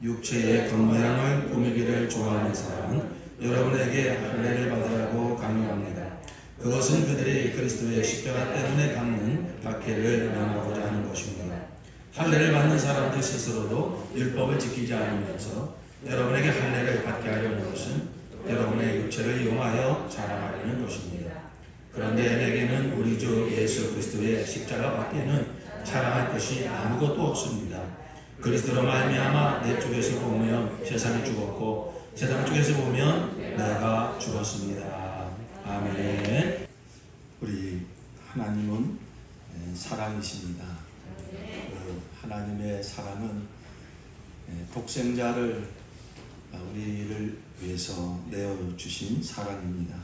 육체의 겉모양을 꾸미기를 좋아하는 사람은 여러분에게 할례를 받으라고 강요합니다. 그것은 그들이 그리스도의 십자가 때문에 받는 박해를 면하고자 하는 것입니다. 할례를 받는 사람들 스스로도 율법을 지키지 않으면서 여러분에게 할례를 받게 하려는 것은 여러분의 육체를 이용하여 자랑하려는 것입니다. 그런데 내게는 우리 주 예수 그리스도의 십자가 밖에는 자랑할 것이 아무것도 없습니다. 그리스도로 말미암아 내 쪽에서 보면 세상이 죽었고 세상 쪽에서 보면 내가 죽었습니다. 아멘. 우리 하나님은 사랑이십니다. 그 하나님의 사랑은 독생자를 우리를 위해서 내어주신 사랑입니다.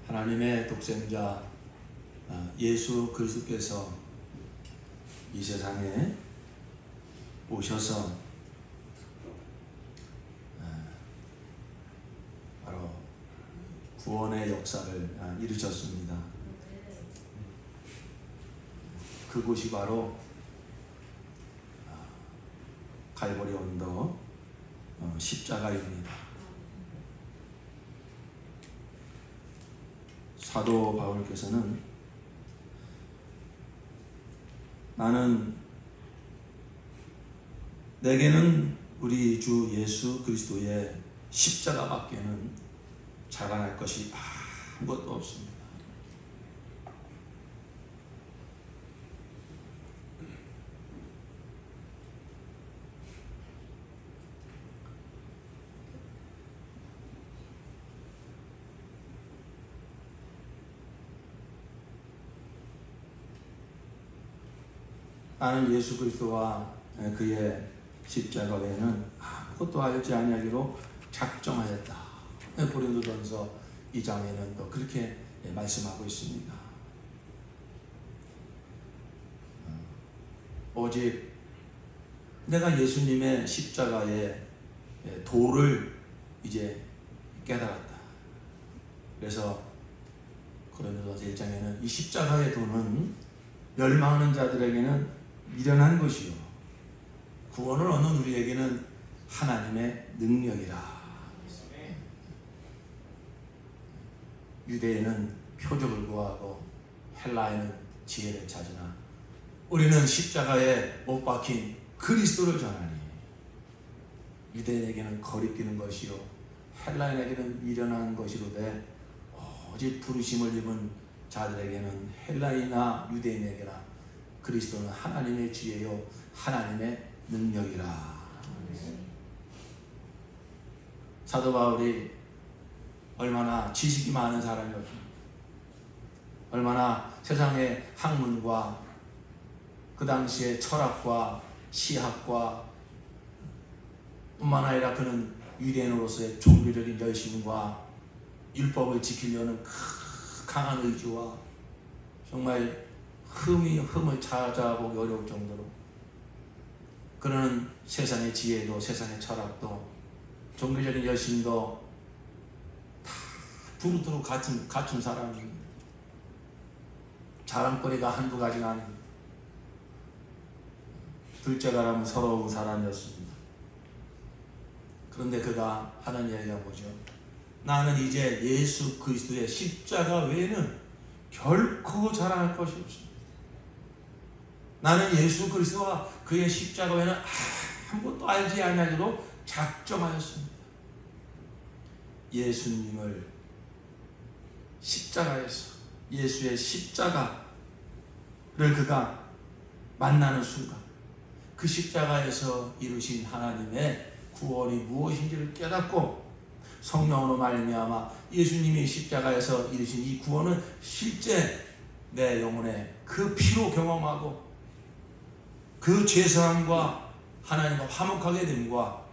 하나님의 독생자 예수 그리스도께서 이 세상에 오셔서 바로 구원의 역사를 이루셨습니다. 그곳이 바로 갈보리 언덕 십자가입니다. 사도 바울께서는 내게는 우리 주 예수 그리스도의 십자가밖에는 자랑할 것이 아무것도 없습니다. 나는 예수 그리스도와 그의 십자가 외에는 아무것도 알지 아니하기로 작정하였다. 고린도전서 2장에는 또 그렇게 말씀하고 있습니다. 오직 내가 예수님의 십자가의 도를 이제 깨달았다. 그래서 고린도전서 1장에는 이 십자가의 도는 멸망하는 자들에게는 미련한 것이요 구원을 얻는 우리에게는 하나님의 능력이라. 유대인은 표적을 구하고 헬라인은 지혜를 찾으나 우리는 십자가에 못 박힌 그리스도를 전하니 유대인에게는 거리끼는 것이요 헬라인에게는 미련한 것이로되 오직 부르심을 입은 자들에게는 헬라인이나 유대인에게나 그리스도는 하나님의 지혜요 하나님의 능력이라. 사도 바울이 얼마나 지식이 많은 사람이었습니까? 얼마나 세상의 학문과 그 당시의 철학과 시학과 뿐만 아니라 그는 유대인으로서의 종교적인 열심과 율법을 지키려는 강한 의지와 정말 흠을 찾아보기 어려울 정도로 그는 세상의 지혜도 세상의 철학도 종교적인 열심도 다 두루두루 갖춘 사람입니다. 자랑거리가 한두 가지가 아닙니다. 둘째가라면 서러운 사람이었습니다. 그런데 그가 하는 이야기가 뭐죠? 나는 이제 예수 그리스도의 십자가 외에는 결코 자랑할 것이 없습니다. 나는 예수 그리스도와 그의 십자가 외에는 아무것도 알지 아니하기로 작정하였습니다. 예수님을 십자가에서 예수의 십자가를 그가 만나는 순간 그 십자가에서 이루신 하나님의 구원이 무엇인지를 깨닫고 성령으로 말미암아 예수님이 십자가에서 이루신 이 구원은 실제 내 영혼에 그 피로 경험하고 그 죄사함과 하나님과 화목하게 됨과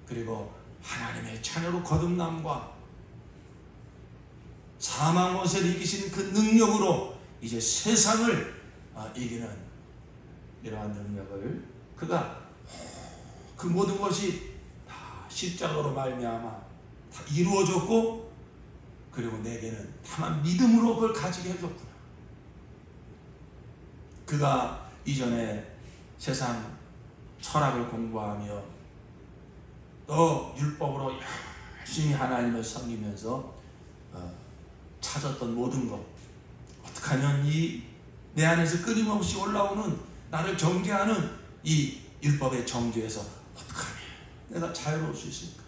그리고 하나님의 자녀로 거듭남과 사망 것을 이기신 그 능력으로 이제 세상을 이기는 이러한 능력을 그가 그 모든 것이 다 십자가로 말미암아 다 이루어졌고 그리고 내게는 다만 믿음으로 그걸 가지게 해줬구나. 그가 이전에 세상 철학을 공부하며 또 율법으로 열심히 하나님을 섬기면서 찾았던 모든 것, 어떻게 하면 이 내 안에서 끊임없이 올라오는 나를 정죄하는 이 율법의 정죄에서 어떻게 하면 내가 자유로울 수 있을까?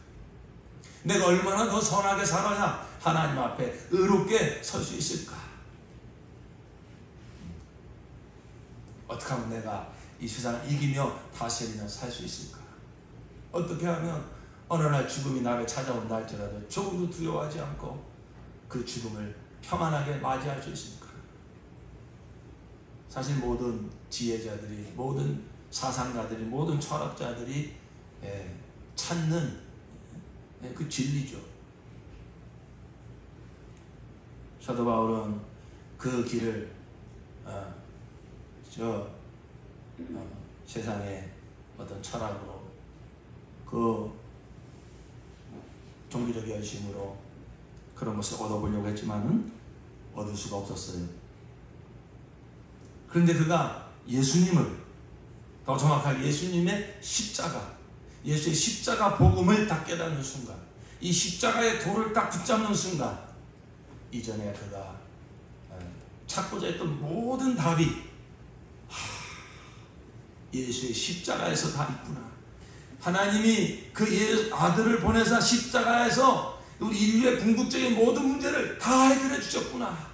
내가 얼마나 더 선하게 살아야 하나님 앞에 의롭게 설 수 있을까? 어떻게 하면 내가 이 세상을 이기며 다스리며 살 수 있을까? 어떻게 하면 어느 날 죽음이 나를 찾아온다 할지라도 조금도 두려워하지 않고 그 죽음을 평안하게 맞이할 수 있을까? 사실 모든 지혜자들이, 모든 사상가들이, 모든 철학자들이 찾는 그 진리죠. 사도 바울은 그 길을 세상의 어떤 철학으로, 그 종교적 열심으로 그런 것을 얻어보려고 했지만은 얻을 수가 없었어요. 그런데 그가 예수님을, 더 정확하게 예수님의 십자가, 예수의 십자가 복음을 딱 깨닫는 순간, 이 십자가의 돌을 딱 붙잡는 순간, 이전에 그가 찾고자 했던 모든 답이 예수의 십자가에서 다 있구나. 하나님이 그 아들을 보내사 십자가에서 우리 인류의 궁극적인 모든 문제를 다 해결해 주셨구나.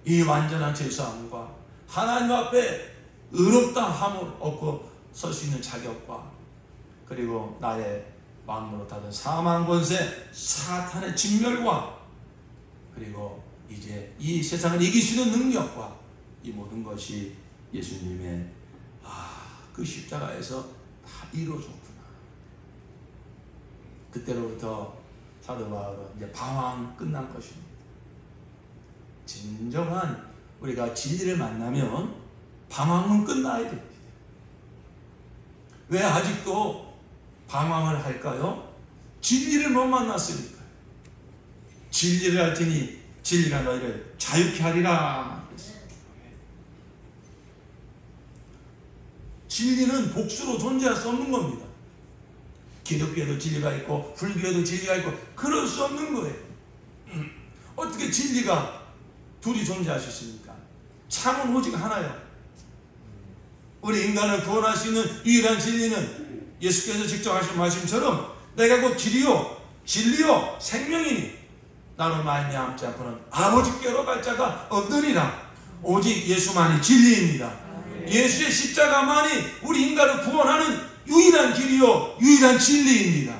이 완전한 죄사함과 하나님 앞에 의롭다 함을 얻고 설 수 있는 자격과, 그리고 나의 마음으로 닫은 사망 권세 사탄의 진멸과, 그리고 이제 이 세상을 이길 수 있는 능력과, 이 모든 것이 예수님의 그 십자가에서 다 이루어졌구나. 그때로부터 사도 바울은 이제 방황 끝난 것입니다. 진정한 우리가 진리를 만나면 방황은 끝나야 됩니다. 왜 아직도 방황을 할까요? 진리를 못 만났으니까. 진리를 알 테니 진리가 너희를 자유케 하리라. 진리는 복수로 존재할 수 없는 겁니다. 기독교에도 진리가 있고 불교에도 진리가 있고 그럴 수 없는 거예요. 어떻게 진리가 둘이 존재할 수 있습니까? 참은 오직 하나요. 우리 인간을 구원할 수 있는 유일한 진리는 예수께서 직접 하신 말씀처럼 내가 곧 길이요 진리요 생명이니 나로 말미암지 않고는 아버지께로 갈 자가 없느니라. 오직 예수만이 진리입니다. 예수의 십자가만이 우리 인간을 구원하는 유일한 길이요 유일한 진리입니다.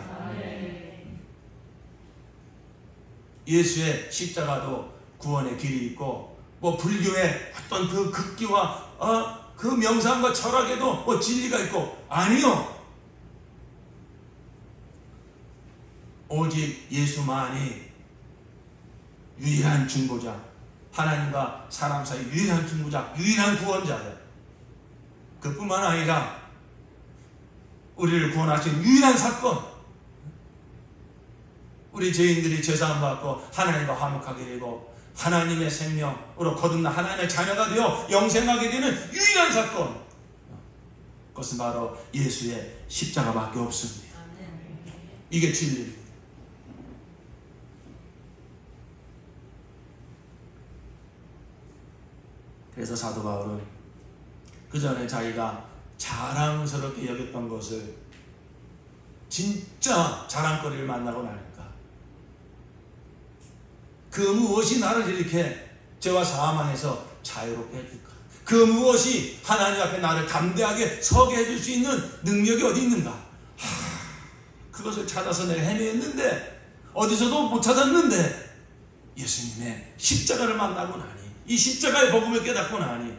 예수의 십자가도 구원의 길이 있고, 뭐 불교의 어떤 그 극기와 그 명상과 철학에도 뭐 진리가 있고, 아니요. 오직 예수만이 유일한 중보자, 하나님과 사람 사이 유일한 중보자, 유일한 구원자예요. 그뿐만 아니라 우리를 구원하신 유일한 사건, 우리 죄인들이 죄사함 받고 하나님과 화목하게 되고 하나님의 생명으로 거듭나 하나님의 자녀가 되어 영생하게 되는 유일한 사건, 그것은 바로 예수의 십자가밖에 없습니다. 이게 진리입니다. 그래서 사도 바울은 그 전에 자기가 자랑스럽게 여겼던 것을 진짜 자랑거리를 만나고 나니까 그 무엇이 나를 이렇게 죄와 사망에서 자유롭게 해줄까? 그 무엇이 하나님 앞에 나를 담대하게 서게 해줄 수 있는 능력이 어디 있는가? 그것을 찾아서 내가 헤매었는데 어디서도 못 찾았는데 예수님의 십자가를 만나고 나니, 이 십자가의 복음을 깨닫고 나니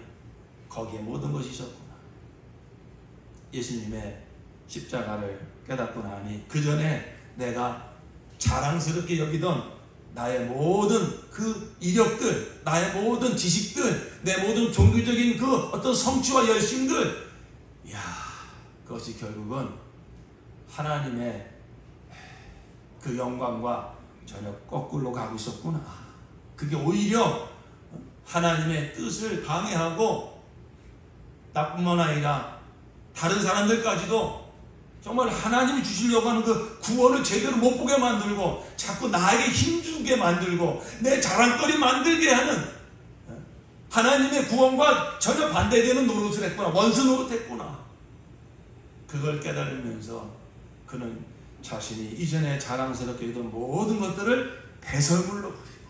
거기에 모든 것이 있었구나. 예수님의 십자가를 깨닫고 나니 그 전에 내가 자랑스럽게 여기던 나의 모든 그 이력들, 나의 모든 지식들, 내 모든 종교적인 그 어떤 성취와 열심들, 그것이 결국은 하나님의 그 영광과 전혀 거꾸로 가고 있었구나. 그게 오히려 하나님의 뜻을 방해하고 나뿐만 아니라 다른 사람들까지도 정말 하나님이 주시려고 하는 그 구원을 제대로 못 보게 만들고 자꾸 나에게 힘주게 만들고 내 자랑거리 만들게 하는 하나님의 구원과 전혀 반대되는 노릇을 했구나. 원수 노릇했구나. 그걸 깨달으면서 그는 자신이 이전에 자랑스럽게 했던 모든 것들을 배설물로 버리고,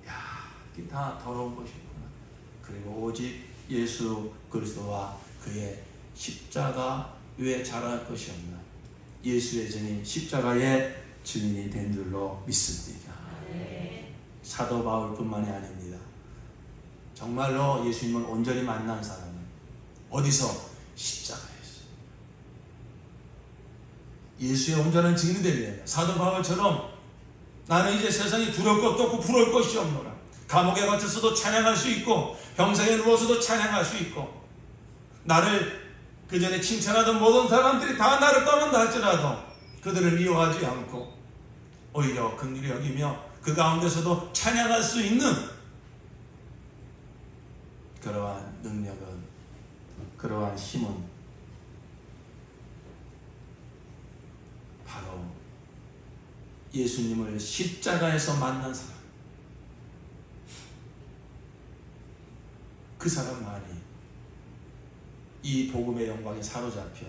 야, 이게 다 더러운 것이구나. 그리고 오직 예수 그리스도와 그의 십자가 외에 자랑할 것이 없나. 예수의 증인, 십자가의 증인이 된 줄로 믿습니다. 사도 바울뿐만이 아닙니다. 정말로 예수님을 온전히 만난 사람은 어디서? 십자가에서. 예수의 온전한 증인이 되려면 사도 바울처럼 나는 이제 세상에 두려울 것도 없고 부러울 것이 없노라. 감옥에 갇혔어도 찬양할 수 있고 병상에 누워서도 찬양할 수 있고, 나를 그 전에 칭찬하던 모든 사람들이 다 나를 떠난다 할지라도 그들을 미워하지 않고 오히려 긍휼히 여기며 그 가운데서도 찬양할 수 있는 그러한 능력은, 그러한 힘은 바로 예수님을 십자가에서 만난 사람, 그 사람만이 이 복음의 영광에 사로잡혀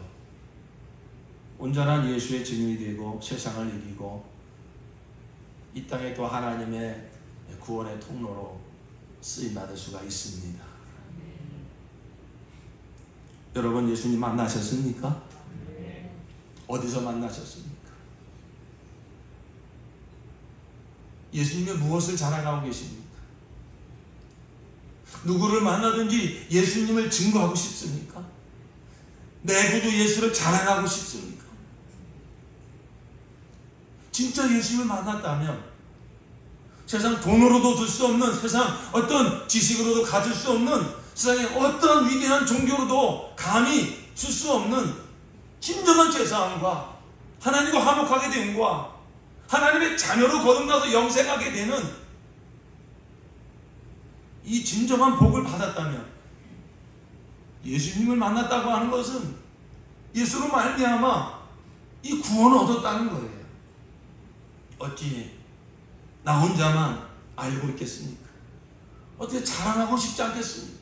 온전한 예수의 증인이 되고 세상을 이기고 이 땅에 또 하나님의 구원의 통로로 쓰임받을 수가 있습니다. 여러분, 예수님 만나셨습니까? 어디서 만나셨습니까? 예수님의 무엇을 자랑하고 계십니까? 누구를 만나든지 예수님을 증거하고 싶습니까? 내 구주 예수를 자랑하고 싶습니까? 진짜 예수님을 만났다면 세상 돈으로도 줄 수 없는, 세상 어떤 지식으로도 가질 수 없는, 세상의 어떤 위대한 종교로도 감히 줄 수 없는 진정한 제사함과 하나님과 화목하게 됨과 하나님의 자녀로 거듭나서 영생하게 되는 이 진정한 복을 받았다면, 예수님을 만났다고 하는 것은 예수로 말미암아 이 구원을 얻었다는 거예요. 어찌 나 혼자만 알고 있겠습니까? 어떻게 자랑하고 싶지 않겠습니까?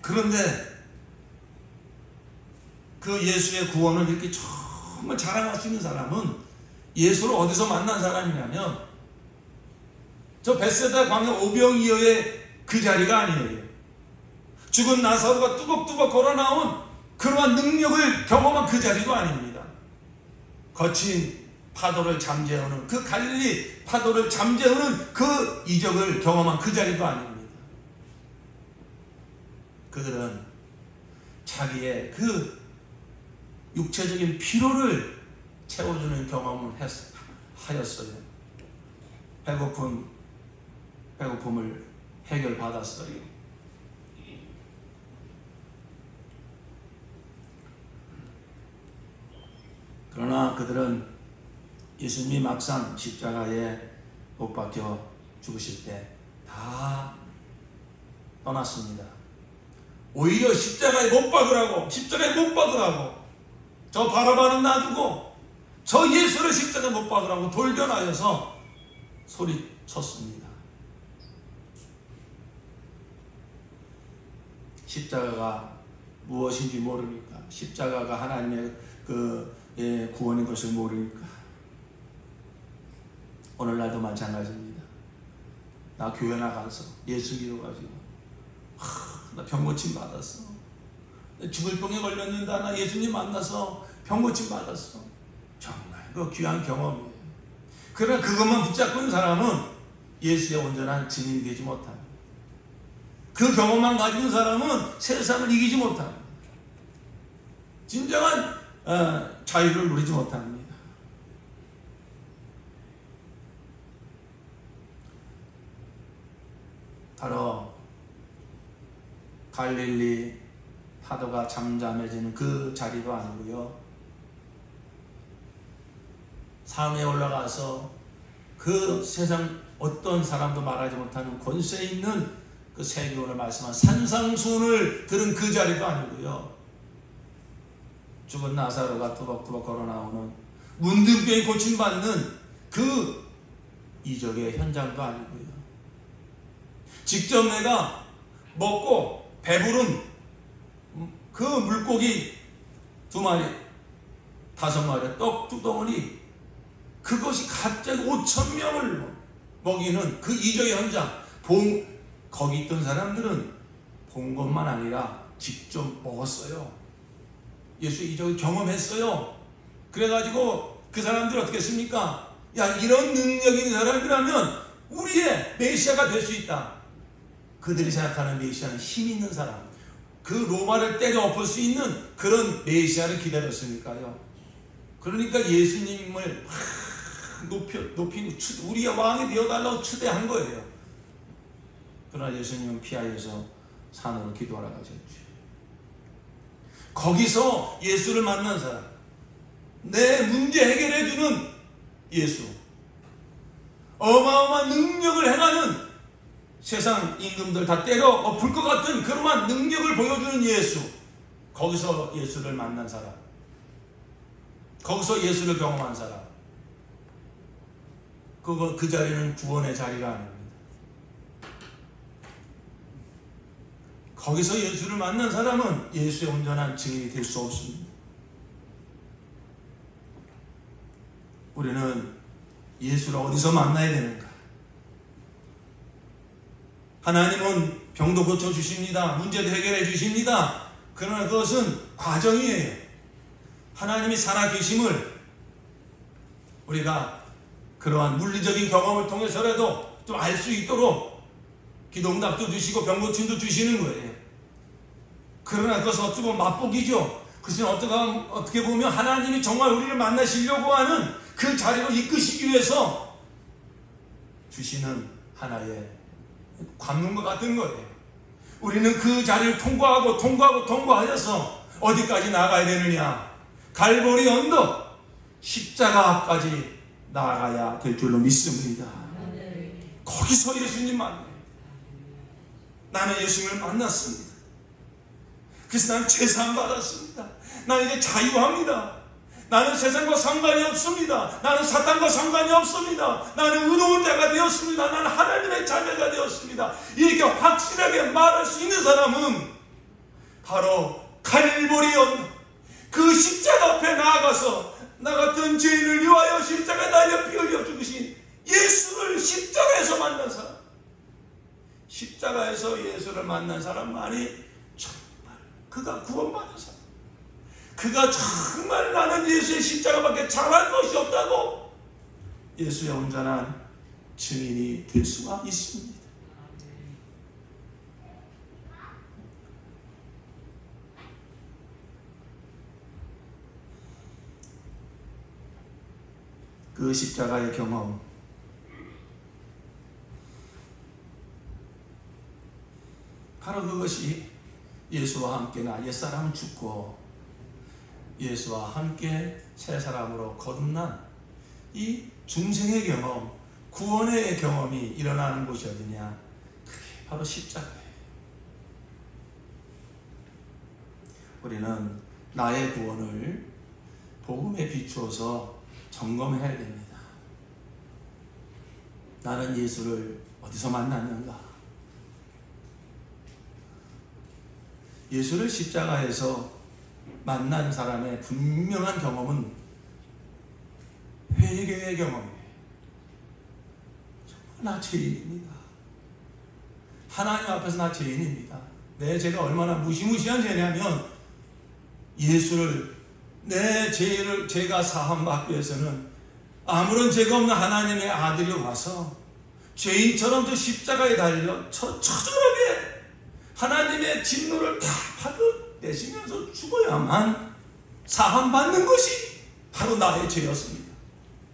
그런데 그 예수의 구원을 이렇게 정말 자랑할 수 있는 사람은 예수를 어디서 만난 사람이냐면 저 벳세다 광야 오병이어의 그 자리가 아니에요. 죽은 나사로가 뚜벅뚜벅 걸어 나온 그러한 능력을 경험한 그 자리도 아닙니다. 거친 파도를 잠재우는, 그 갈릴리 파도를 잠재우는 그 이적을 경험한 그 자리도 아닙니다. 그들은 자기의 그 육체적인 피로를 채워주는 경험을 하였어요. 배고픔을 해결받았어요. 그러나 그들은 예수님이 막상 십자가에 못 박혀 죽으실 때 다 떠났습니다. 오히려 십자가에 못 박으라고, 저 바라바는 놔두고 저 예수를 십자가에 못 박으라고 돌변하여서 소리쳤습니다. 십자가가 무엇인지 모르니까, 십자가가 하나님의 구원인 것을 모르니까. 오늘날도 마찬가지입니다. 나 교회 나가서 예수 믿어가지고 나 병고침 받았어. 죽을 병에 걸렸는데 나 예수님 만나서 병고침 받았어. 정말 그 귀한 경험이에요. 그러나 그것만 붙잡고 있는 사람은 예수의 온전한 증인이 되지 못합니다. 그 경험만 가지고 있는 사람은 세상을 이기지 못합니다. 진정한 자유를 누리지 못합니다. 바로 갈릴리 파도가 잠잠해지는 그 자리도 아니고요, 산에 올라가서 그 세상 어떤 사람도 말하지 못하는 권세 있는 그 세계오늘 말씀한 산상수훈을 들은 그 자리도 아니고요. 죽은 나사로가 또박또박 걸어 나오는 문둥병이 고침받는 그 이적의 현장도 아니고요. 직접 내가 먹고 배부른 그 물고기 2마리, 5마리 떡 2덩어리, 그것이 갑자기 5,000명을 먹이는 그 이적의 현장, 거기 있던 사람들은 본 것만 아니라 직접 먹었어요. 예수의 이적을 경험했어요. 그래가지고 그 사람들이 어떻게 했습니까? 야, 이런 능력이 있는 사람이라면 우리의 메시아가 될 수 있다. 그들이 생각하는 메시아는 힘 있는 사람, 그 로마를 때려 엎을 수 있는 그런 메시아를 기다렸으니까요. 그러니까 예수님을 높이 우리의 왕이 되어달라고 추대한 거예요. 그러나 예수님은 피하여서 산으로 기도하러 가셨죠. 거기서 예수를 만난 사람, 내 문제 해결해주는 예수, 어마어마한 능력을 행하는, 세상 임금들 다 때려 엎을 것 같은 그러한 능력을 보여주는 예수, 거기서 예수를 만난 사람, 거기서 예수를 경험한 사람, 그 자리는 구원의 자리가 아닙니다. 거기서 예수를 만난 사람은 예수의 온전한 증인이 될 수 없습니다. 우리는 예수를 어디서 만나야 되는가? 하나님은 병도 고쳐주십니다. 문제도 해결해 주십니다. 그러나 그것은 과정이에요. 하나님이 살아계심을 우리가 그러한 물리적인 경험을 통해서라도 좀 알 수 있도록 기도응답도 주시고 병고침도 주시는 거예요. 그러나 그것은 어떻게 보면 맛보기죠. 그것은 어떻게 보면 하나님이 정말 우리를 만나시려고 하는 그 자리로 이끄시기 위해서 주시는 하나의 관문과 같은 거예요. 우리는 그 자리를 통과하여서 어디까지 나가야 되느냐? 갈보리 언덕 십자가 앞까지 나아가야 될 줄로 믿습니다. 거기서 예수님 만나요. 나는 예수님을 만났습니다. 그래서 나는 죄사함 받았습니다. 나는 이제 자유합니다. 나는 세상과 상관이 없습니다. 나는 사탄과 상관이 없습니다. 나는 의로운 자가 되었습니다. 나는 하나님의 자녀가 되었습니다. 이렇게 확실하게 말할 수 있는 사람은 바로 갈보리 언덕, 그 십자가 앞에 나아가서 나 같은 죄인을 위하여 십자가에 달려 피 흘려 죽으신 예수를 십자가에서 만난 사람, 십자가에서 예수를 만난 사람만이 정말 그가 구원받은 사람, 그가 정말 나는 예수의 십자가밖에 잘할 것이 없다고 예수의 온전한 증인이 될 수가 있습니다. 그 십자가의 경험, 바로 그것이 예수와 함께 나 옛사람은 죽고 예수와 함께 새 사람으로 거듭난 이 중생의 경험, 구원의 경험이 일어나는 곳이 어디냐? 그게 바로 십자가예요. 우리는 나의 구원을 복음에 비추어서 점검해야 됩니다. 나는 예수를 어디서 만났는가? 예수를 십자가에서 만난 사람의 분명한 경험은 회개의 경험이에요. 정말 나 죄인입니다. 하나님 앞에서 나 죄인입니다. 내 죄가 얼마나 무시무시한 죄냐면 예수를 내 죄가 사함받기 위해서는 아무런 죄가 없는 하나님의 아들이 와서 죄인처럼 저 십자가에 달려 처절하게 하나님의 진노를 다 받아내시면서 죽어야만 사함받는 것이 바로 나의 죄였습니다.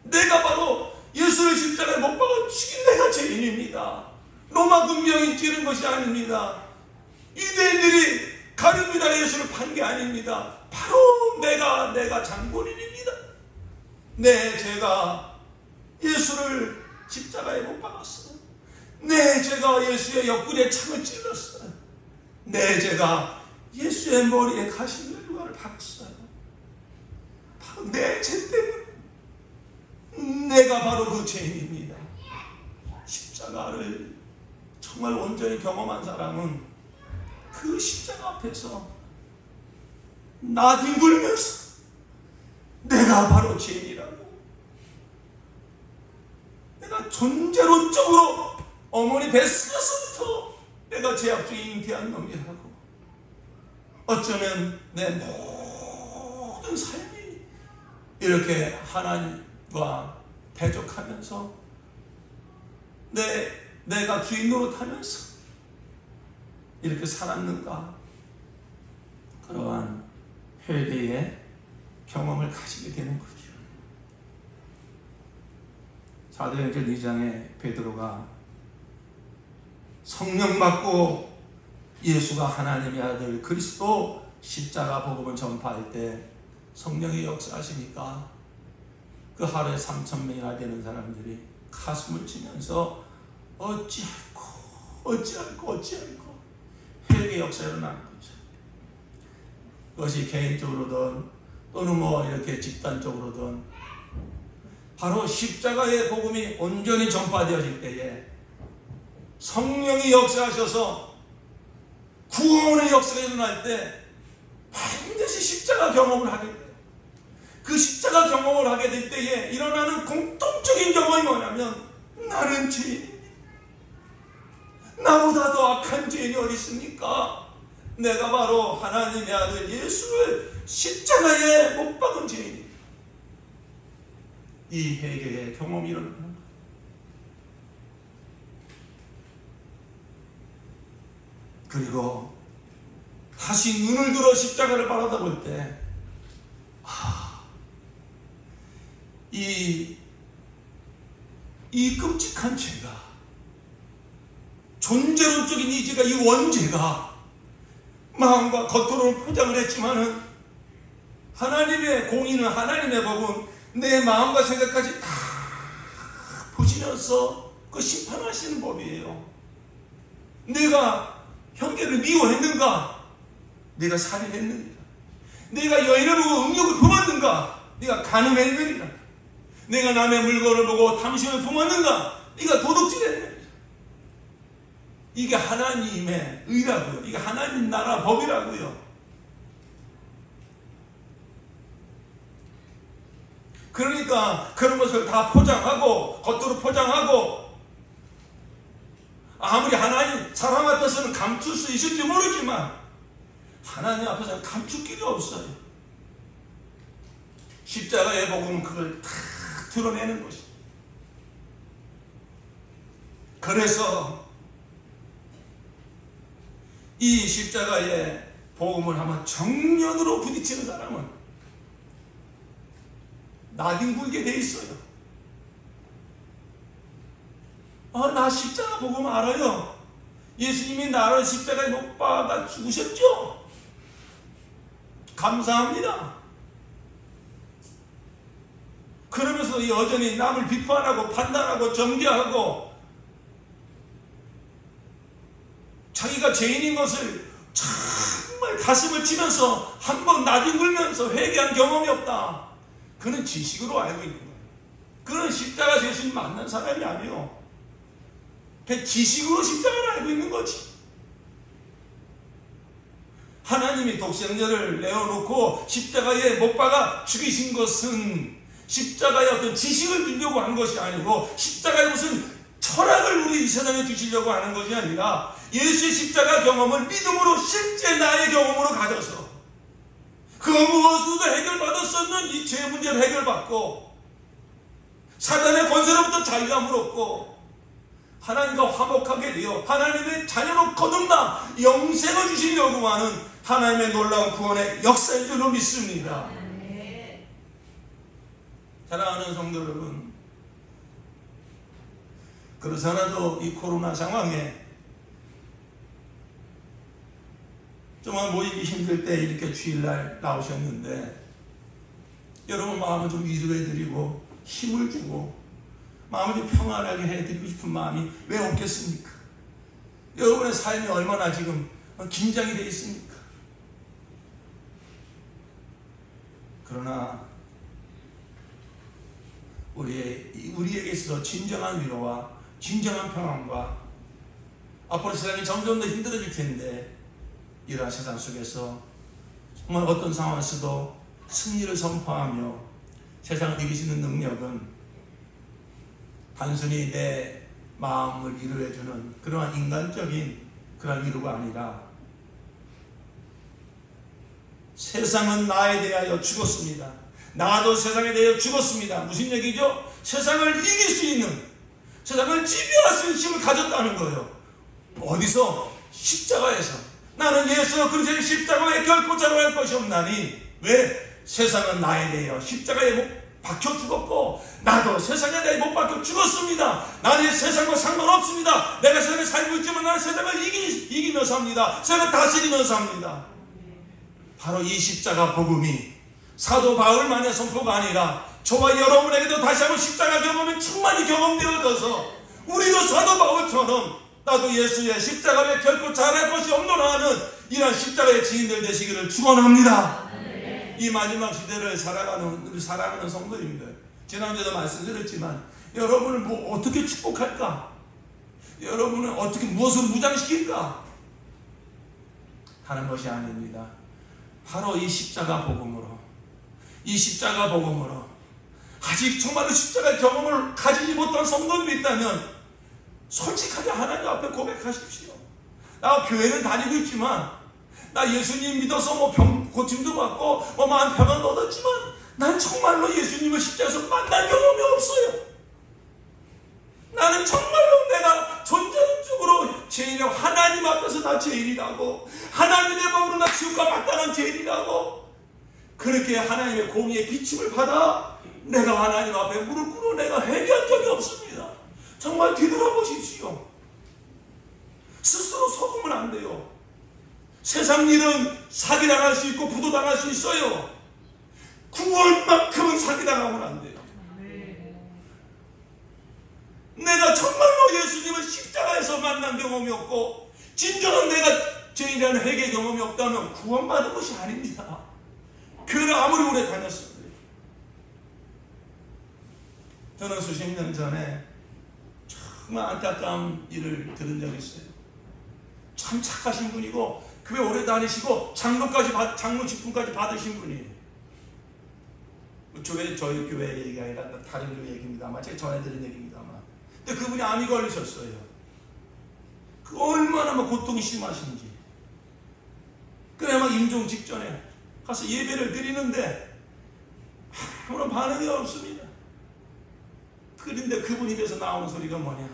내가 바로 예수를 십자가에 못 박아 죽인 내가 죄인입니다. 로마 군병이 찌른 것이 아닙니다. 유대인들이 가룟유다 예수를 판 게 아닙니다. 바로 내가 장본인입니다. 내 죄가 예수를 십자가에 못 박았어요. 내 죄가 예수의 옆구리에 창을 찔렀어요. 내 죄가 예수의 머리에 가시면류관을 박았어요. 바로 내 죄 때문에. 내가 바로 그 죄인입니다. 십자가를 정말 온전히 경험한 사람은 그 십자가 앞에서 나뒹굴면서 내가 바로 죄인이라고, 내가 존재론적으로 어머니 뱃속에서부터 내가 죄악 중에 잉태한 놈이라고, 어쩌면 내 모든 삶이 이렇게 하나님과 대적하면서 내가 주인 노릇하면서 이렇게 살았는가, 그러한 회개의 경험을 가지게 되는 거죠. 사도행전 2장에 베드로가 성령 받고 예수가 하나님의 아들 그리스도 십자가 복음을 전파할 때 성령이 역사하시니까 그 하루에 3,000명이나 되는 사람들이 가슴을 치면서 어찌할꼬 회개 역사가 일어나는 거죠. 그것이 개인적으로든 또는 이렇게 집단적으로든 바로 십자가의 복음이 온전히 전파되어질 때에 성령이 역사하셔서 구원의 역사가 일어날 때 반드시 십자가 경험을 하게 돼요. 그 십자가 경험을 하게 될 때에 일어나는 공통적인 경험이 뭐냐면 나는 죄인입니다. 나보다 더 악한 죄인이 어디 있습니까? 내가 바로 하나님의 아들 예수를 십자가에 못 박은 죄인입니다. 이 회개의 경험이 일어나는 거예요. 그리고 다시 눈을 들어 십자가를 바라볼 때 이 끔찍한 죄가, 존재론적인 이 죄가, 이 원죄가 마음과 겉으로는 포장을 했지만은 하나님의 공의는, 하나님의 법은 내 마음과 생각까지 다 보시면서 그 심판하시는 법이에요. 내가 형제를 미워했는가? 내가 살인했느니라. 내가 여인을 보고 음욕을 품었는가? 네가 간음했느니라. 내가 남의 물건을 보고 탐심을 품었는가? 네가 도둑질했느니라. 이게 하나님의 의라고요. 이게 하나님 나라 법이라고요. 그러니까 그런 것을 다 포장하고, 겉으로 포장하고, 아무리 하나님 사람 앞에서는 감출 수 있을지 모르지만 하나님 앞에서는 감출 길이 없어요. 십자가의 복음은 그걸 다 드러내는 것입니다. 그래서 이 십자가의 복음을 한번 정면으로 부딪히는 사람은 나뒹굴게 돼 있어요. 나 십자가 복음 알아요. 예수님이 나를 십자가에 못 박아 죽으셨죠? 감사합니다. 그러면서 여전히 남을 비판하고 판단하고 정죄하고 자기가 죄인인 것을 정말 가슴을 치면서 한번 나뒹굴면서 회개한 경험이 없다. 그는 지식으로 알고 있는 거예요. 그는 십자가 예수님 만난 사람이 아니에요. 그냥 지식으로 십자가를 알고 있는 거지. 하나님이 독생자를 내어놓고 십자가에 못 박아 죽이신 것은 십자가의 어떤 지식을 주려고 한 것이 아니고 십자가의 무슨 철학을 우리 이 세상에 주시려고 하는 것이 아니라 예수의 십자가 경험을 믿음으로 실제 나의 경험으로 가져서 그 무엇으로도 해결받았었는 이 죄 문제를 해결받고 사단의 권세로부터 자유함을 얻고 하나님과 화목하게 되어 하나님의 자녀로 거듭나 영생을 주시려고 하는 하나님의 놀라운 구원의 역사인 줄로 믿습니다. 사랑하는 성도 여러분, 그러잖아도 이 코로나 상황에 정말 모이기 힘들 때 이렇게 주일날 나오셨는데 여러분 마음을 좀 위로해드리고 힘을 주고 마음을 좀 평안하게 해드리고 싶은 마음이 왜 없겠습니까? 여러분의 삶이 얼마나 지금 긴장이 되어 있습니까? 그러나 우리에게 있어서 진정한 위로와 진정한 평안과 앞으로 세상이 점점 더 힘들어질 텐데, 이러한 세상 속에서 정말 어떤 상황에서도 승리를 선포하며 세상을 이길 수 있는 능력은 단순히 내 마음을 위로해주는 그러한 인간적인 그런 위로가 아니라, 세상은 나에 대하여 죽었습니다. 나도 세상에 대하여 죽었습니다. 무슨 얘기죠? 세상을 이길 수 있는, 세상을 지배할 수 있는 힘을 가졌다는 거예요. 어디서? 십자가에서. 나는 예수 그리스도의 십자가에 결코 자랑할 것이 없나니, 왜? 세상은 나에 대하여 십자가에 못 박혀 죽었고 나도 세상에 대해 못 박혀 죽었습니다. 나는 세상과 상관없습니다. 내가 세상에 살고 있지만 나는 세상을 이기면서 삽니다. 세상을 다스리면서 삽니다. 바로 이 십자가 복음이 사도 바울만의 선포가 아니라 저와 여러분에게도 다시 한번 십자가 경험이 충만히 경험되어져서 우리도 사도 바울처럼 나도 예수의 십자가에 결코 잘할 것이 없노라 하는 이러한 십자가의 지인들 되시기를 축원합니다. 이 마지막 시대를 살아가는 사랑하는 성도님들, 지난주에도 말씀드렸지만 여러분을 어떻게 축복할까? 여러분을 어떻게 무엇으로 무장시킬까? 하는 것이 아닙니다. 바로 이 십자가 복음으로, 이 십자가 복음으로 아직 정말로 십자가 경험을 가지지 못한 성도들이 있다면 솔직하게 하나님 앞에 고백하십시오. 나 교회는 다니고 있지만, 나 예수님 믿어서 병 고침도 받고 마음 평안을 얻었지만 난 정말로 예수님을 십자가에서 만난 경험이 없어요. 나는 정말로 내가 존재론적으로 죄인이라고, 하나님 앞에서 나 죄인이라고, 하나님의 법으로 나 지옥과 마땅한 죄인이라고, 그렇게 하나님의 공의의 비침을 받아 내가 하나님 앞에 무릎 꿇어 내가 회개한 적이 없습니다. 정말 뒤돌아보십시오. 스스로 속으면 안 돼요. 세상 일은 사기당할 수 있고 부도당할 수 있어요. 구원만큼은 사기당하면 안 돼요. 내가 정말로 예수님을 십자가에서 만난 경험이 없고 진정한 내가 죄인이라는 회개 경험이 없다면 구원받은 것이 아닙니다. 교회를 아무리 오래 다녔어도. 저는 수십 년 전에 정말 안타까운 일을 들은 적이 있어요. 참 착하신 분이고 교회 오래 다니시고 장로 직분까지 받으신 분이에요. 저희 교회 얘기가 아니라 다른 교회 얘기입니다만, 제가 전해드린 얘기입니다만, 근데 그분이 암이 걸리셨어요. 그 얼마나 막 고통이 심하신지. 그래 막 임종 직전에 가서 예배를 드리는데 아무런 반응이 없습니다. 그런데 그분 입에서 나오는 소리가 뭐냐?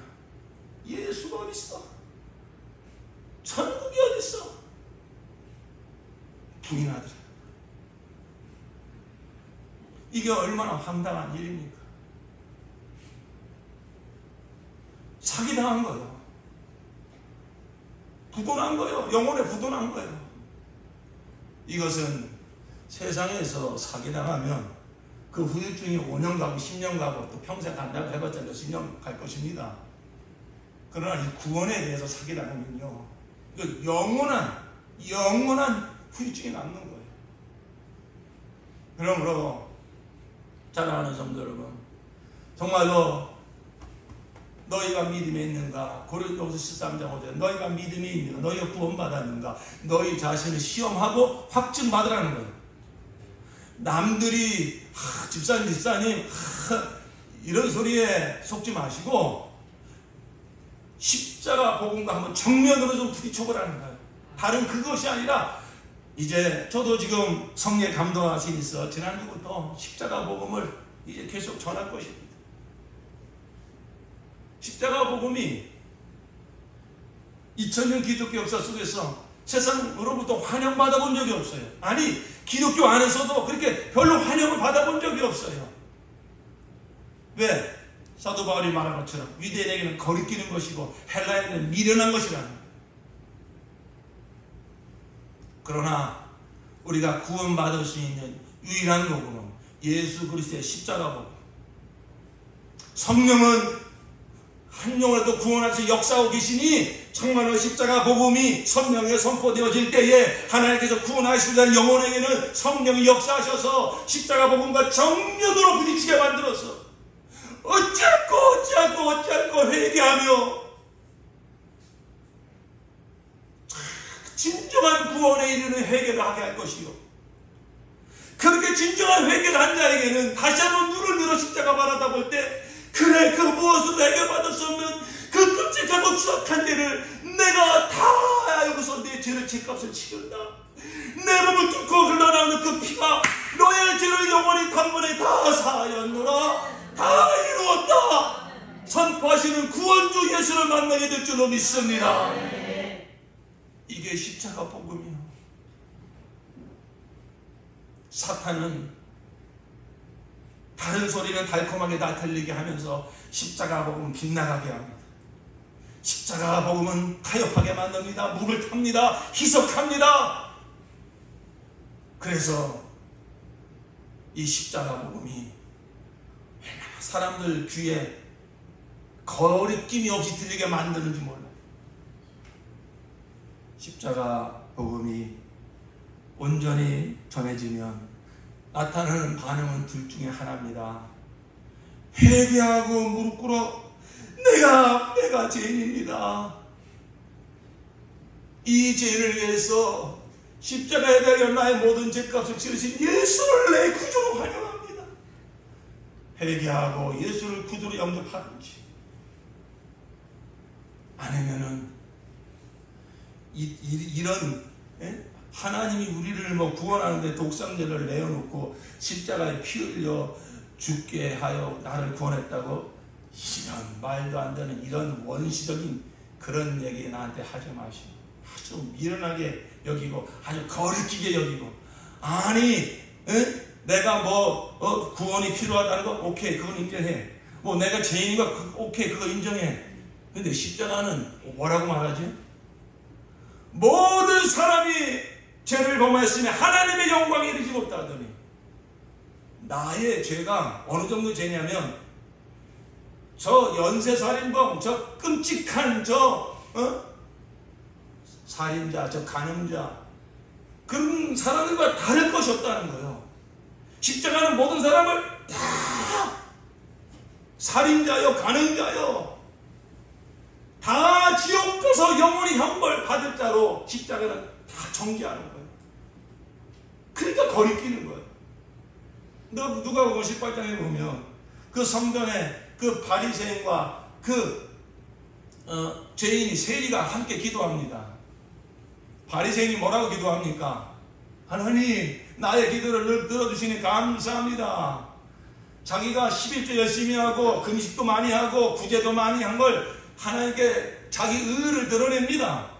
예수가 어딨어? 천국이 어딨어? 부인하더라. 이게 얼마나 황당한 일입니까? 사기당한 거예요. 부도난 거예요. 영혼에 부도난 거예요. 이것은 세상에서 사기당하면 그 후유증이 5년 가고 10년 가고 또 평생 간다고 해봤자 몇십 년 갈 것입니다. 그러나 이 구원에 대해서 사기당하면요, 영원한 후유증이 남는 거예요. 그러므로 사랑하는 성도 여러분, 정말로 너희가 믿음이 있는가? 고린도후서 13장 5절, 너희가 믿음이 있는가? 너희가 구원받았는가? 너희 자신을 시험하고 확증받으라는 거예요. 남들이 집사님 이런 소리에 속지 마시고 십자가 복음과 한번 정면으로 좀 부딪혀보라는 거예요. 다른 그것이 아니라, 이제 저도 지금 성령의 감동하심이 있어 지난주부터 십자가 복음을 이제 계속 전할 것입니다. 십자가 복음이 2000년 기독교 역사 속에서 세상으로부터 환영받아본 적이 없어요. 아니, 기독교 안에서도 그렇게 별로 환영을 받아본 적이 없어요. 왜? 사도 바울이 말한 것처럼 유대인에게는 거리끼는 것이고 헬라인에게는 미련한 것이라는 거예요. 그러나 우리가 구원받을 수 있는 유일한 복음은 예수 그리스도의 십자가 복음. 성령은 한 영혼라도 구원하셔서 역사하고 계시니 정말로 십자가 복음이 선명하게 선포되어질 때에 하나님께서 구원하시는 영혼에게는 성령이 역사하셔서 십자가 복음과 정면으로 부딪히게 만들어서 어찌할꼬 회개하며 진정한 구원에 이르는 회개를 하게 할 것이요, 그렇게 진정한 회개를 한 자에게는 다시 한번 눈을 들어 십자가 바라다 볼 때, 그래, 그 무엇으로 해결받을 수 없는 그 끔찍하고 추악한 죄를 내가 다 여기서 내 죄를 죄값을 치른다. 내 몸을 뚫고 흘러나오는 그 피가 너의 죄를 영원히 단번에 다 사하였노라. 다 이루었다 선포하시는 구원주 예수를 만나게 될 줄로 믿습니다. 이게 십자가 복음이요. 사탄은 다른 소리는 달콤하게 다 들리게 하면서 십자가 복음은 빗나가게 합니다. 십자가 복음은 타협하게 만듭니다. 목을 탑니다. 희석합니다. 그래서 이 십자가 복음이 얼마나 사람들 귀에 거리낌이 없이 들리게 만드는지 몰라요. 십자가 복음이 온전히 전해지면 나타나는 반응은 둘 중에 하나입니다. 회개하고 무릎 꿇어 내가 죄인입니다. 이 죄를 위해서 십자가에 달려 나의 모든 죄값을 치르신 예수를 내 구주로 환영합니다. 회개하고 예수를 구주로 영접하든지 아니면은 이런 하나님이 우리를 구원하는데 독상제를 내어놓고 십자가에 피 흘려 죽게 하여 나를 구원했다고, 이런 말도 안 되는 이런 원시적인 그런 얘기 나한테 하지 마시고 아주 미련하게 여기고 아주 거리끼게 여기고, 아니 내가 구원이 필요하다는 거 오케이, 그건 인정해. 내가 죄인이가 오케이, 그거 인정해. 근데 십자가는 뭐라고 말하지? 모든 사람이 죄를 범하였으며 하나님의 영광에 이르지 못하더니, 나의 죄가 어느 정도 죄냐면 저 연쇄살인범, 저 끔찍한 살인자, 저 간음자, 그런 사람들과 다를 것이 없다는 거예요. 십자가는 모든 사람을 다 살인자요, 간음자요, 다 지옥 가서 영원히 형벌 받을 자로 십자가는 다 정죄하는 거예요. 그러니까 거리끼는 거예요. 누가복음 18장에 보면 그 성전에 그 바리새인과 그 죄인이 세리가 함께 기도합니다. 바리새인이 뭐라고 기도합니까? 하나님, 나의 기도를 늘 들어주시니 감사합니다. 자기가 11조 열심히 하고 금식도 많이 하고 구제도 많이 한 걸 하나님께 자기 의를 드러냅니다.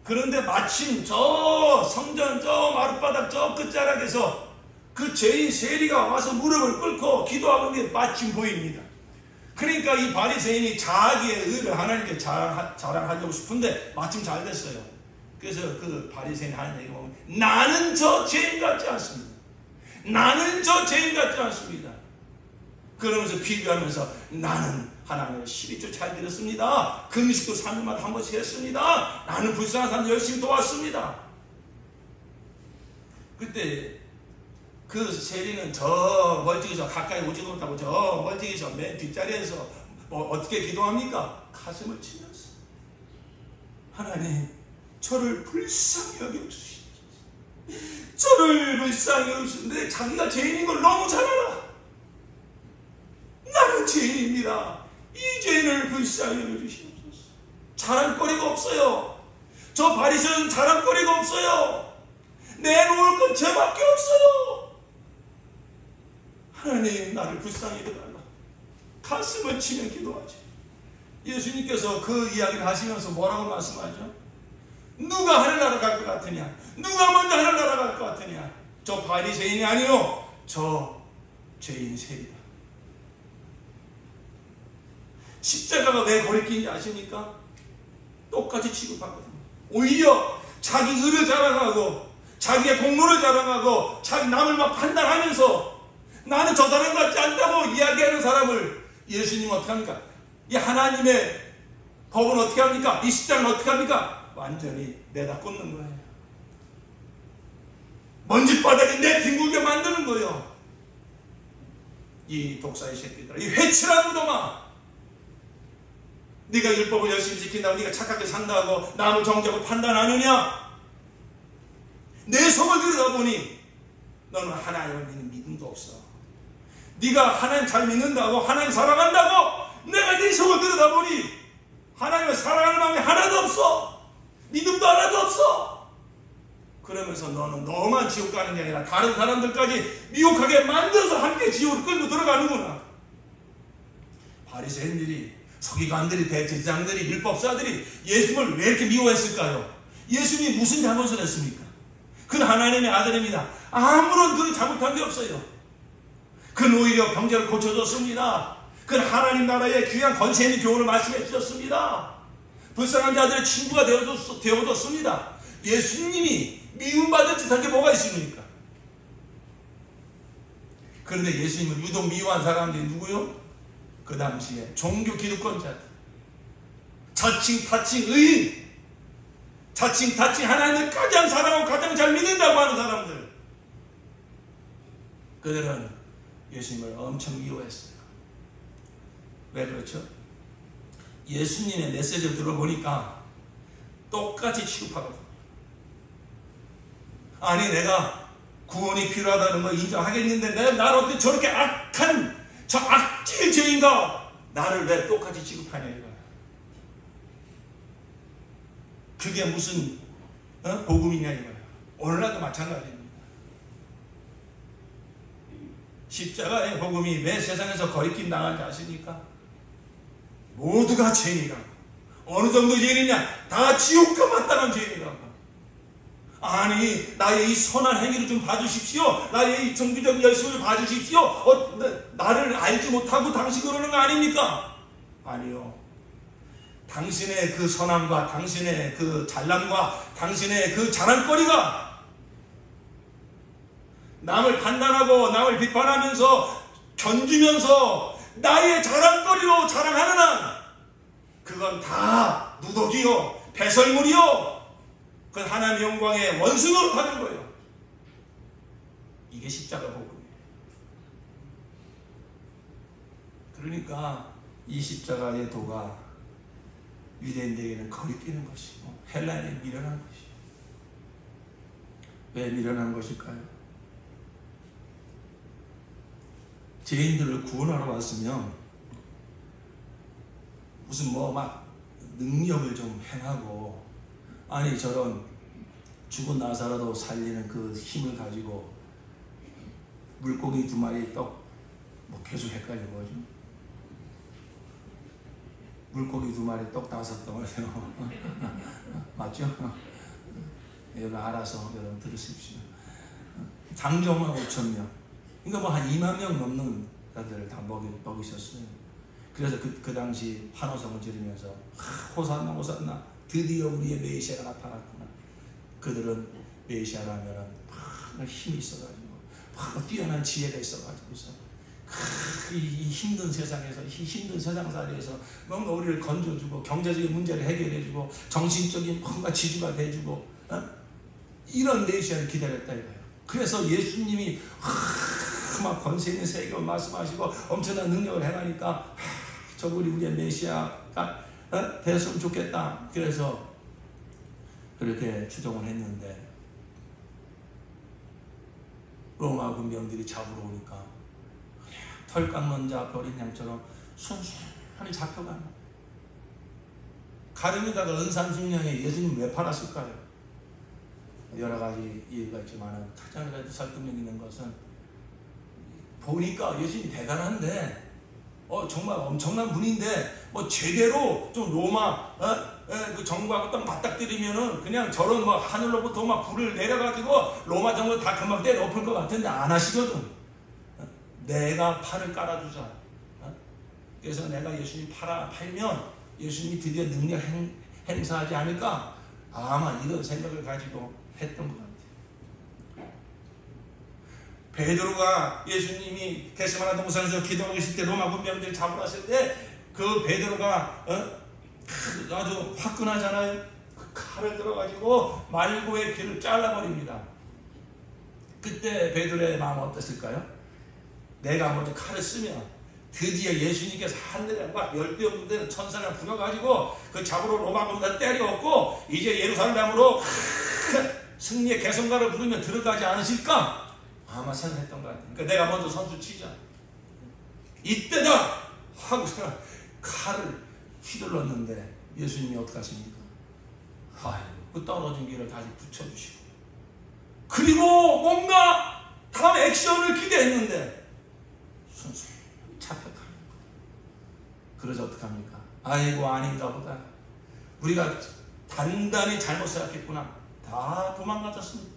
그런데 마침 저 성전 저 마룻바닥 저 끝자락에서 그 죄인 세리가 와서 무릎을 꿇고 기도하는 게 마침 보입니다. 그러니까 이 바리새인이 자기의 의를 하나님께 자랑하려고 싶은데 마침 잘 됐어요. 그래서 그 바리새인이 하는 얘기가 보면, 나는 저 죄인 같지 않습니다. 나는 저 죄인 같지 않습니다. 그러면서 비교하면서 나는 하나님의 12조 잘 드렸습니다. 금식도 3일마다 한 번씩 했습니다. 나는 불쌍한 사람 열심히 도왔습니다. 그때 그 세리는 저 멀찍이서 가까이 오지도 못하고 저 멀찍이서 맨 뒷자리에서 어떻게 기도합니까? 가슴을 치면서 하나님, 저를 불쌍히 여겨주시옵소서. 저를 불쌍히 여겨주시는데 자기가 죄인인 걸 너무 잘 알아. 나는 죄인입니다. 이 죄인을 불쌍히 여겨주시옵소서. 자랑거리가 없어요. 저 바리새인은 자랑거리가 없어요. 내놓을 건 죄밖에 없어요. 하나님, 나를 불쌍히 여겨달라. 가슴을 치며 기도하지. 예수님께서 그 이야기를 하시면서 뭐라고 말씀하죠? 누가 하늘나라 갈 것 같으냐? 누가 먼저 하늘나라 갈 것 같으냐? 저 바리새인이 아니요, 저 죄인 세리다. 십자가가 왜 거리끼는지 아십니까? 똑같이 취급하거든요. 오히려 자기 의를 자랑하고 자기의 공로를 자랑하고 자기 남을 막 판단하면서 나는 저 사람 같지 않다고 이야기하는 사람을 예수님은 어떻게 합니까? 이 하나님의 법은 어떻게 합니까? 이 십자가는 어떻게 합니까? 완전히 내다 꽂는 거예요. 먼지바닥에 내 뒹굴게 만드는 거예요. 이 독사의 새끼들아, 이 회칠한 무덤아, 네가 율법을 열심히 지킨다고 네가 착하게 산다고 남을 정죄하고 판단하느냐? 내 속을 들여다보니 너는 하나님을 믿는 믿음도 없어. 네가 하나님 잘 믿는다고, 하나님 사랑한다고, 내가 네 속을 들여다보니 하나님을 사랑하는 마음이 하나도 없어. 믿음도 하나도 없어. 그러면서 너는 너만 지옥 가는 게 아니라 다른 사람들까지 미혹하게 만들어서 함께 지옥으로 끌고 들어가는구나. 바리새인들이, 서기관들이, 대제사장들이, 율법사들이 예수님을 왜 이렇게 미워했을까요? 예수님이 무슨 잘못을 했습니까? 그는 하나님의 아들입니다. 아무런 그런 잘못한 게 없어요. 그는 오히려 병자를 고쳐줬습니다. 그는 하나님 나라의 귀한 권세 있는 교훈을 말씀해 주셨습니다. 불쌍한 자들의 친구가 되어줬습니다. 예수님이 미움받을 짓한 게 뭐가 있습니까? 그런데 예수님을 유독 미워한 사람들이 누구요? 그 당시에 종교 기득권자들, 자칭 타칭 의인, 자칭 타칭 하나님을 가장 사랑하고 가장 잘 믿는다고 하는 사람들, 그들은 예수님을 엄청 미워했어요. 왜 그렇죠? 예수님의 메시지를 들어보니까 똑같이 취급하거든요. 아니, 내가 구원이 필요하다는 거 인정하겠는데 내가 나를 어떻게 저렇게 악한 저 악질 죄인가 나를 왜 똑같이 취급하냐 이거야. 그게 무슨 복음이냐 이거야. 오늘날도 마찬가지입니다. 십자가의 복음이 왜 세상에서 거리낌 당하지 아십니까? 모두가 죄인이라고. 어느 정도 죄인이냐? 다 지옥과 마땅한 죄인이라고. 아니, 나의 이 선한 행위를 좀 봐주십시오. 나의 이 정규적 열심을 봐주십시오. 나를 알지 못하고 당신 그러는 거 아닙니까? 아니요. 당신의 그 선함과 당신의 그 잘남과 당신의 그 자랑거리가 남을 판단하고 남을 비판하면서 견주면서 나의 자랑거리로 자랑하는 한 그건 다 누더기요, 배설물이요, 그건 하나님의 영광의 원수로 가는 거예요. 이게 십자가 복음이에요. 그러니까 이 십자가의 도가 유대인들에게는 거리끼는 것이고 헬라인에 미련한 것이에요. 왜 미련한 것일까요? 죄인들을 구원하러 왔으면 무슨 뭐 막 능력을 좀 행하고, 아니 저런 죽은 나사로도 살리는 그 힘을 가지고 물고기 2마리 떡, 뭐 계속 헷갈려 뭐죠? 물고기 2마리 떡 5덩어리요. 맞죠? 여러분 알아서 여러분 들으십시오. 장정만 5,000명. 그러니까 뭐 한 2만 명 넘는 자들을 다 먹이셨어요. 그래서 그 당시 환호성을 지르면서 호산나 호산나, 드디어 우리의 메시아가 나타났구나. 그들은 메시아라면 힘이 있어가지고 뛰어난 지혜가 있어가지고서 이 힘든 세상에서, 이 힘든 세상살이에서 뭔가 우리를 건져주고 경제적인 문제를 해결해주고 정신적인 뭔가 지주가 돼주고 이런 메시아를 기다렸다 이거예요. 그래서 예수님이 막 권세 있는 세계를 말씀하시고 엄청난 능력을 행하니까 저분이 우리의 메시아가 됐으면 좋겠다. 그래서 그렇게 추정을 했는데 로마 군병들이 잡으러 오니까 털 깎는 자 버린 양처럼 순순히 잡혀가는, 가룟에다가 은삼순양에 예수님 왜 팔았을까요? 여러 가지 이유가 있지만 가장 그래도 설득력 있는 것은 보니까 예수님이 대단한데 정말 엄청난 분인데 뭐 제대로 좀 로마 그 정부하고 딱 맞닥뜨리면은 그냥 저런 뭐 하늘로부터 막 불을 내려가지고 로마 정부 다 금방 때려엎을 것 같은데 안 하시거든. 내가 팔을 깔아주자. 그래서 내가 예수님 팔면 예수님이 드디어 능력 행사하지 않을까, 아마 이런 생각을 가지고 했던 것 같아요. 베드로가 예수님이 겟세마네 동산에서 기도하고 있을 때 로마 군병들이 잡으러 왔을 때 그 베드로가 아주 화끈하잖아요. 그 칼을 들어가지고 말고의 귀를 잘라버립니다. 그때 베드로의 마음은 어땠을까요? 내가 먼저 칼을 쓰면 드디어 예수님께서 하늘에 막 열대어부대는 천사를 부려가지고 그 잡으러 로마 군대 때려왔고 이제 예루살렘으로 승리의 개성가를 부르면 들어가지 않으실까? 아마 생각했던 것 같아요. 그러니까 내가 먼저 선수 치자. 이때다! 하고 칼을 휘둘렀는데 예수님이 어떡하십니까? 아이고, 그 떨어진 길을 다시 붙여주시고 그리고 뭔가 다음 액션을 기대했는데 순순히 잡혀가는 거예요. 그래서 어떡합니까? 아이고 아닌가 보다. 우리가 단단히 잘못 생각했구나. 다 도망가졌습니다.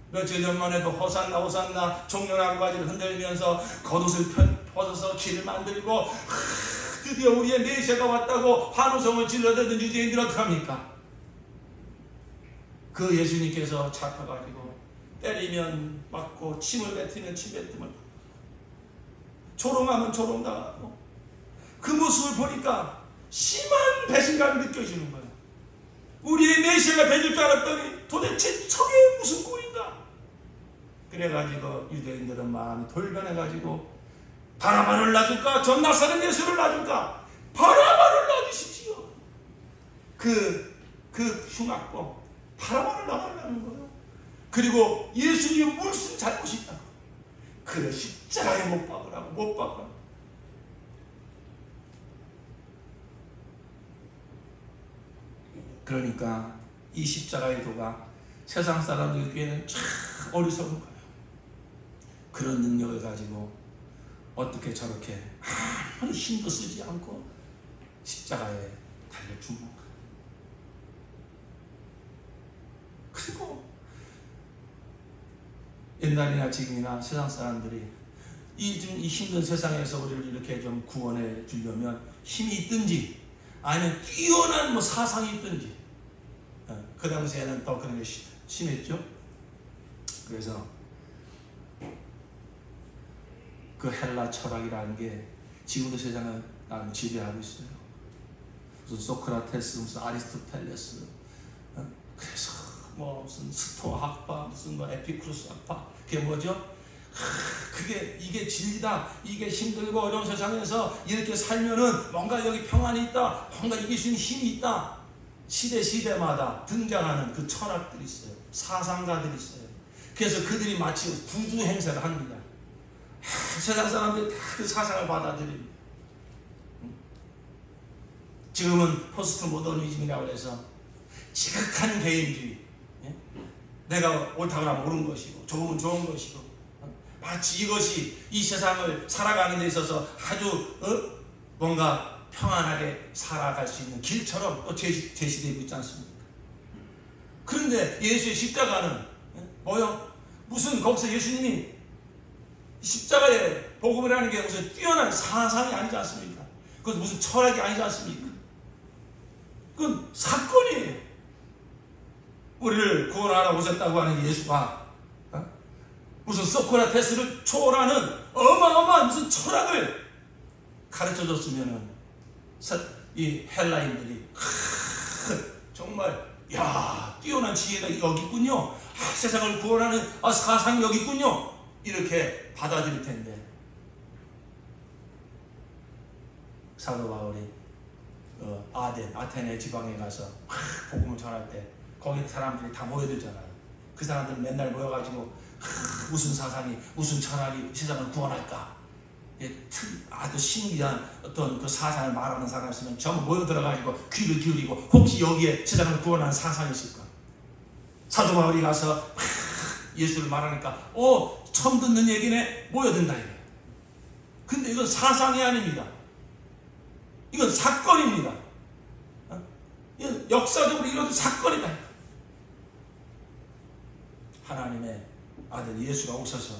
며칠 전만 해도 호산나 호산나 종려나무 가지를 흔들면서 겉옷을 벗어서 길을 만들고 드디어 우리의 메시아가 왔다고 환호성을 질러대는 유대인들 어떡합니까? 그 예수님께서 잡혀가지고 때리면 맞고 침을 뱉으면 침 뱉음을 조롱하면 조롱당하고 그 모습을 보니까 심한 배신감이 느껴지는 거예요. 우리의 메시아가 되줄 줄 알았더니 도대체 저게 무슨 꼴인가? 그래가지고 유대인들은 마음이 돌변해가지고 바라바를 놔줄까? 전 나사렛 예수를 놔줄까? 바라바를 놔주십시오. 그 흉악범 바라바를 놔달라는 거예요. 그리고 예수님이 무슨 잘못이 있다고 그래 십자가에 못 박으라고 못 박으라고. 그러니까 이 십자가의 도가 세상 사람들에게는 참 어리석은 거예요. 그런 능력을 가지고 어떻게 저렇게 아무리 힘도 쓰지 않고 십자가에 달려 죽는 거예요. 그리고 옛날이나 지금이나 세상 사람들이 이 힘든 세상에서 우리를 이렇게 좀 구원해 주려면 힘이 있든지 아니면 뛰어난 사상이 있든지 그 당시에는 더 그런 게 심했죠. 그래서 그 헬라 철학이라는 게 지금도 세상을 나는 지배하고 있어요. 무슨 소크라테스, 무슨 아리스토텔레스, 그래서 무슨 스토아 학파, 무슨 에피쿠로스 학파, 그게 뭐죠? 이게 진리다. 이게 힘들고 어려운 세상에서 이렇게 살면은 뭔가 여기 평안이 있다. 뭔가 이길 수 있는 힘이 있다. 시대마다 등장하는 그 철학들이 있어요. 사상가들이 있어요. 그래서 그들이 마치 구두 행세를 합니다. 세상 사람들이 다 그 사상을 받아들입니다. 지금은 포스트 모더니즘이라고 해서 지극한 개인주의. 내가 옳다고 하면 옳은 것이고 좋으면 좋은 것이고 마치 이것이 이 세상을 살아가는 데 있어서 아주 뭔가 평안하게 살아갈 수 있는 길처럼 또 제시되고 있지 않습니까? 그런데 예수의 십자가는 뭐요? 무슨 거기서 예수님이 십자가에 복음이라는 게 무슨 뛰어난 사상이 아니지 않습니까? 그것은 무슨 철학이 아니지 않습니까? 그건 사건이에요. 우리를 구원하러 오셨다고 하는 예수가 무슨 소크라테스를 초월하는 어마어마한 무슨 철학을 가르쳐줬으면은 이 헬라인들이 정말 뛰어난 지혜가 여기 있군요. 세상을 구원하는 사상이 여기 있군요. 이렇게 받아들일 텐데 사도 바울이 아테네 지방에 가서 복음을 전할 때 거기 사람들이 다 모여들잖아요. 그 사람들은 맨날 모여가지고 무슨 사상이 무슨 철학이 세상을 구원할까 아주 신기한 어떤 그 사상을 말하는 사람이 있으면 전부 모여들어가지고 귀를 기울이고 혹시 여기에 세상을 구원하는 사상이 있을까? 사도 바울이 가서 예수를 말하니까 처음 듣는 얘기네 모여든다 이거예요. 근데 이건 사상이 아닙니다. 이건 사건입니다. 이건 역사적으로 이런 사건이다. 하나님의 아들 예수가 오셔서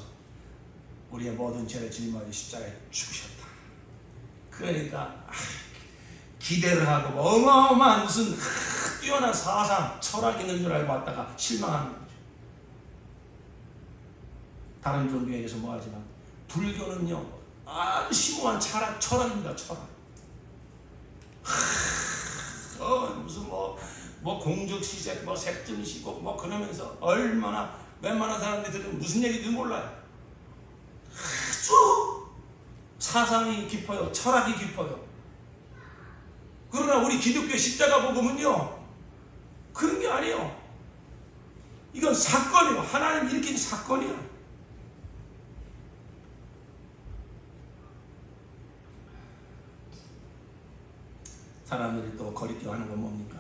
우리의 모든 죄를 짊어지고 십자가에 죽으셨다. 그러니까 기대를 하고 어마어마한 무슨 뛰어난 사상, 철학이 있는 줄 알고 왔다가 실망하는 거죠. 다른 종교에게서 뭐하지만 불교는요 아주 심오한 철학입니다. 철학. 무슨 뭐 공적시색, 뭐 색증시고 뭐 그러면서 얼마나 웬만한 사람들은 무슨 얘기인지 몰라요. 아주 사상이 깊어요. 철학이 깊어요. 그러나 우리 기독교의 십자가 복음은요 그런 게 아니에요. 이건 사건이에요. 하나님 일으킨 사건이에요. 사람들이 또 거리끼 하는 건 뭡니까?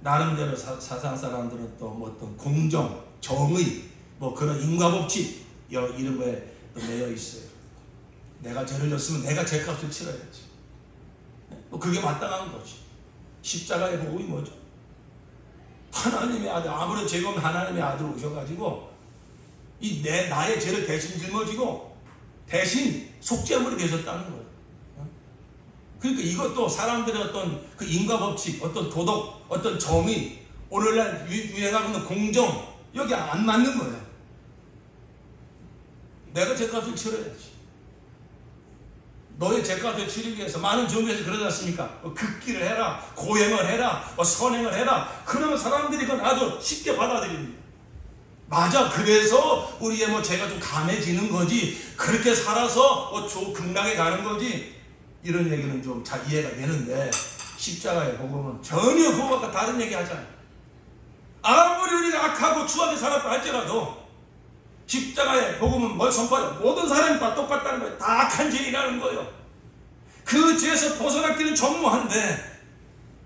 나름대로 사상 사람들은 또 뭐 어떤 공정, 정의, 뭐 그런 인과법칙 이런 거에 또 매여 있어요. 내가 죄를 졌으면 내가 죄값을 치러야지. 뭐 그게 마땅한 거지. 십자가의 복음이 뭐죠? 하나님의 아들, 아무런 죄가 없는 하나님의 아들 오셔가지고 나의 죄를 대신 짊어지고 대신 속죄물이 되셨다는 거예요. 그러니까 이것도 사람들의 어떤 그 인과법칙, 어떤 도덕, 어떤 정의, 오늘날 유행하고 있는 공정, 여기 안 맞는 거예요. 내가 죄값을 치러야지. 너의 죄값을 치르기 위해서 많은 종교에서 그러지 않습니까? 극기를 해라, 고행을 해라, 선행을 해라. 그러면 사람들이 그건 아주 쉽게 받아들입니다. 맞아. 그래서 우리의 뭐 죄가 좀 감해지는 거지. 그렇게 살아서 극락에 가는 거지. 이런 얘기는 좀 잘 이해가 되는데 십자가의 복음은 전혀 그것과 다른 얘기 하잖아요. 아무리 우리가 악하고 추하게 살았다 할지라도 십자가의 복음은 뭘 선포해요? 모든 사람이 다 똑같다는 거예요. 다 악한 죄인이라는 거예요. 그 죄에서 벗어나기는 전무한데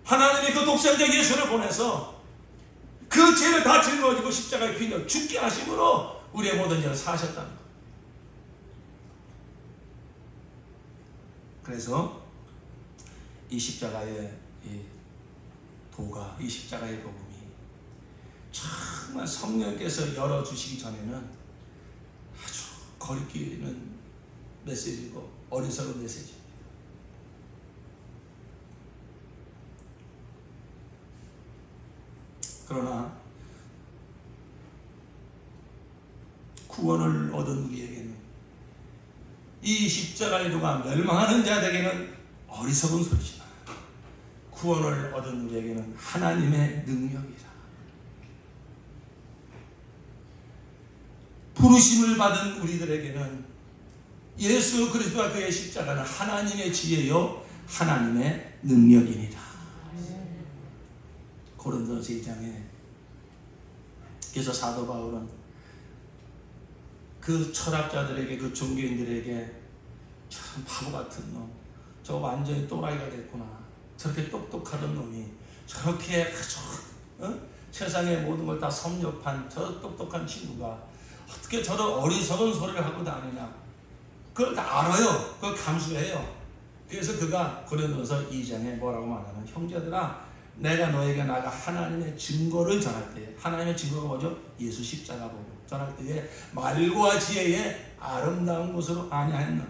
하나님이 그 독생자 예수를 보내서 그 죄를 다 짊어지고 십자가에 피려 죽게 하심으로 우리의 모든 죄를 사하셨다는 거예요. 그래서 이 십자가의 이 도가, 이 십자가의 복음이 정말 성령께서 열어주시기 전에는 아주 거리끼는 메시지고 어리석은 메시지. 그러나 구원을 얻은 우리에게는 이 십자가의 도가 멸망하는 자들에게는 어리석은 소리지만 구원을 얻은 우리에게는 하나님의 능력이라. 부르심을 받은 우리들에게는 예수 그리스도와 그의 십자가는 하나님의 지혜요 하나님의 능력이니라. 고린도서 2장에 그래서 사도 바울은 그 철학자들에게, 그 종교인들에게 참 바보 같은 놈, 저 완전히 또라이가 됐구나, 저렇게 똑똑하던 놈이 저렇게 세상의 모든 걸 다 섭렵한 저 똑똑한 친구가 어떻게 저런 어리석은 소리를 하고 다니냐, 그걸 다 알아요. 그걸 감수해요. 그래서 그가 고린도서 2장에 뭐라고 말하면, 형제들아 내가 너에게 나가 하나님의 증거를 전할 때, 하나님의 증거가 뭐죠? 예수 십자가 보고 전할 때에 말과 지혜의 아름다운 것으로 아니하였느니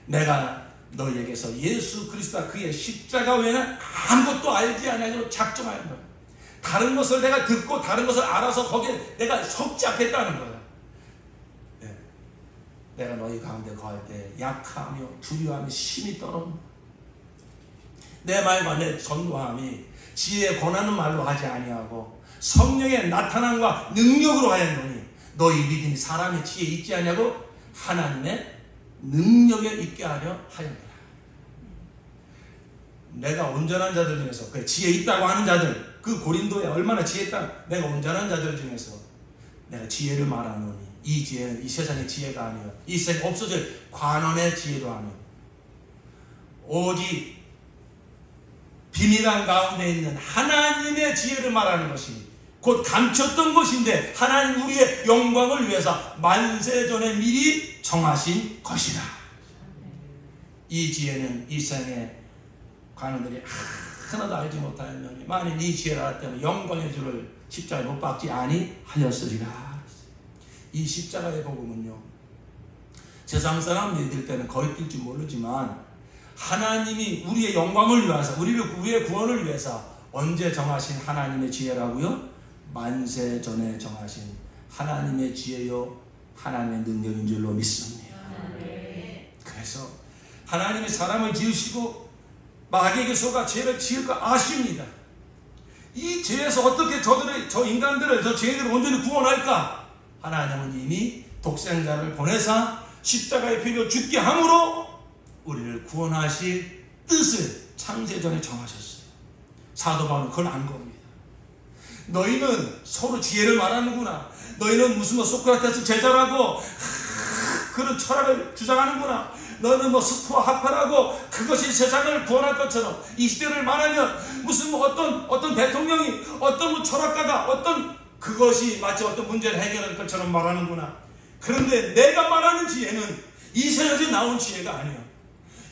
내가 너희에게서 예수 그리스도와 그의 십자가 외에는 아무것도 알지 아니하기로 작정하였노라. 다른 것을 내가 듣고 다른 것을 알아서 거기에 내가 속지 않겠다는 거야. 네. 내가 너희 가운데 거할 때 약하며 두려워하며 심히 떨어온다. 내 말과 내 전도함이 지혜에 권하는 말로 하지 아니하고 성령의 나타남과 능력으로 하였노니 너희 믿음이 사람의 지혜에 있지 아니하고 하나님의 능력에 있게 하려 하였노라. 내가 온전한 자들 중에서, 그 지혜 있다고 하는 자들, 그 고린도에 얼마나 지혜 있다, 내가 온전한 자들 중에서 내가 지혜를 말하노니 이 지혜는 이 세상의 지혜가 아니요 이 세상에 없어질 관원의 지혜도 아니요 오직 비밀한 가운데 있는 하나님의 지혜를 말하는 것이니 곧 감췄던 것인데 하나님 우리의 영광을 위해서 만세전에 미리 정하신 것이라. 이 지혜는 이 세상의 관원들이 하나도 알지 못하였느니 만일 이 지혜를 알았다면 영광의 주를 십자가에 못 박지 아니하였으리라. 이 십자가의 복음은요, 세상 사람 믿을 때는 거의 뛸지 모르지만 하나님이 우리의 영광을 위해서, 우리의 구원을 위해서 언제 정하신 하나님의 지혜라고요? 만세 전에 정하신 하나님의 지혜요 하나님의 능력인 줄로 믿습니다. 그래서 하나님이 사람을 지으시고 마귀에게 속아 죄를 지을 거 아십니다. 이 죄에서 어떻게 저 인간들을, 저 죄인들을 온전히 구원할까? 하나님은 이미 독생자를 보내사 십자가의 피로 죽게 함으로 우리를 구원하실 뜻을 창세전에 정하셨어요. 사도 바울은 그걸 안 겁니다. 너희는 서로 지혜를 말하는구나. 너희는 무슨 소크라테스 제자라고 그런 철학을 주장하는구나. 너는 스토아 학파라고 그것이 세상을 구원할 것처럼 이 시대를 말하면 무슨 어떤 대통령이 어떤 철학가가 어떤 그것이 마치 어떤 문제를 해결할 것처럼 말하는구나. 그런데 내가 말하는 지혜는 이 세상에 나온 지혜가 아니야.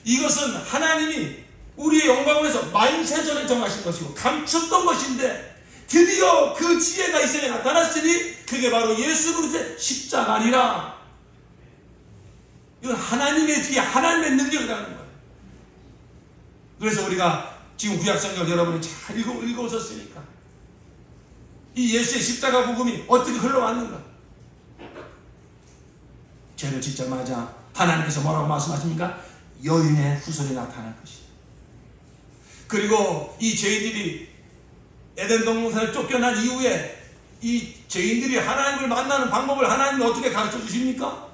이것은 하나님이 우리의 영광을 위해서 만세전에 정하신 것이고 감췄던 것인데 드디어 그 지혜가 이 세상에 나타났으니 그게 바로 예수 그리스도의 십자가 아니라 이건 하나님의 지혜, 하나님의 능력이라는 거예요. 그래서 우리가 지금 구약성경 여러분이 잘 읽어오셨으니까 이 예수의 십자가 복음이 어떻게 흘러왔는가? 죄를 짓자마자 하나님께서 뭐라고 말씀하십니까? 여인의 후손이 나타날 것이다. 그리고 이 죄인들이 에덴 동산을 쫓겨난 이후에 이 죄인들이 하나님을 만나는 방법을 하나님이 어떻게 가르쳐 주십니까?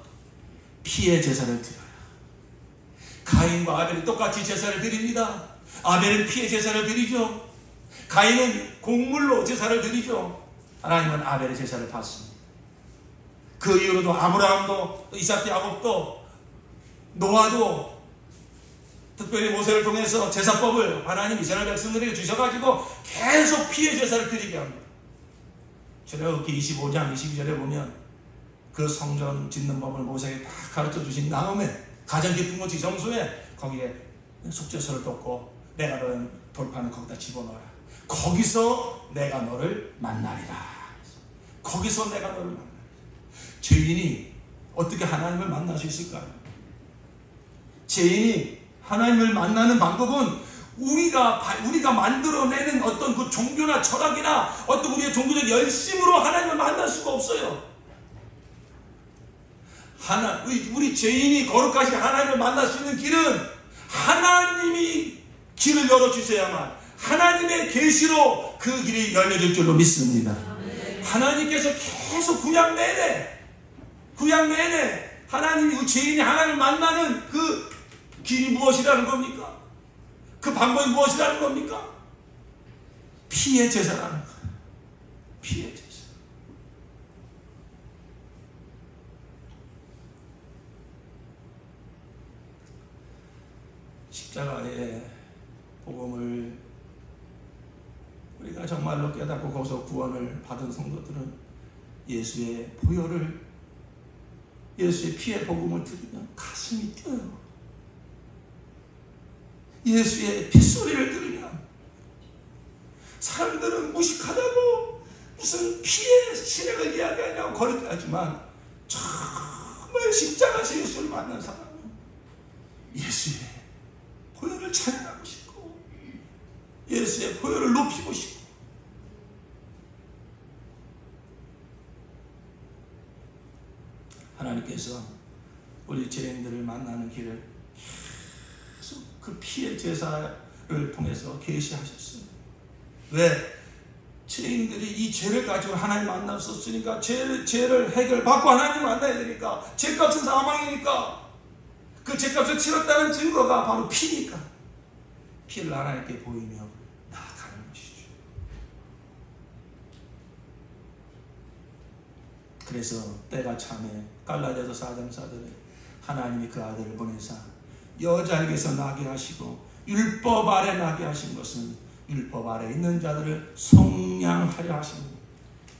피의 제사를 드려라. 가인과 아벨이 똑같이 제사를 드립니다. 아벨은 피의 제사를 드리죠. 가인은 곡물로 제사를 드리죠. 하나님은 아벨의 제사를 받습니다. 그 이후로도 아브라함도 이삭, 야곱도 노아도 특별히 모세를 통해서 제사법을 하나님 이스라엘 백성들에게 주셔가지고 계속 피의 제사를 드리게 합니다. 출애굽기 25장 22절에 보면 그 성전 짓는 법을 모세에게 다 가르쳐 주신 다음에 가장 깊은 곳 지성소에 거기에 속죄소를 뒀고 내가 너의 돌판을 거기다 집어넣어라. 거기서 내가 너를 만나리라. 거기서 내가 너를 만나리라. 죄인이 어떻게 하나님을 만날 수 있을까요? 죄인이 하나님을 만나는 방법은 우리가 만들어내는 어떤 그 종교나 철학이나 어떤 우리의 종교적 열심으로 하나님을 만날 수가 없어요. 우리 죄인이 거룩하신 하나님을 만날 수 있는 길은 하나님이 길을 열어주셔야만 하나님의 계시로 그 길이 열려질 줄로 믿습니다. 하나님께서 계속 구약 내내 하나님이 죄인이 하나님을 만나는 그 길이 무엇이라는 겁니까? 그 방법이 무엇이라는 겁니까? 피의 제사라는 거예요. 피의 제사. 십자가의 복음을 우리가 정말로 깨닫고 거기서 구원을 받은 성도들은 예수의 보혈을, 예수의 피의 복음을 들으면 가슴이 뛰어요. 예수의 핏소리를 들으면 사람들은 무식하다고 무슨 피의 신약을 이야기하냐고 거짓하지만 정말 십자가에서 예수를 만난 사람은 예수의 보혈을 찬양하고 싶고 예수의 보혈을 높이고 싶고 하나님께서 우리 죄인들을 만나는 길을 그 피의 제사를 통해서 계시하셨어요. 왜? 죄인들이 이 죄를 가지고 하나님 만났었으니까 죄를 해결받고 하나님 만나야 되니까 죄값은 사망이니까 그 죄값을 치렀다는 증거가 바로 피니까 피를 하나님께 보이며 나아가는 것이죠. 그래서 때가 참에 갈라디아서 4장 4절에 하나님이 그 아들을 보내사 여자에게서 나게 하시고 율법 아래 나게 하신 것은 율법 아래 있는 자들을 성량하려 하십니다.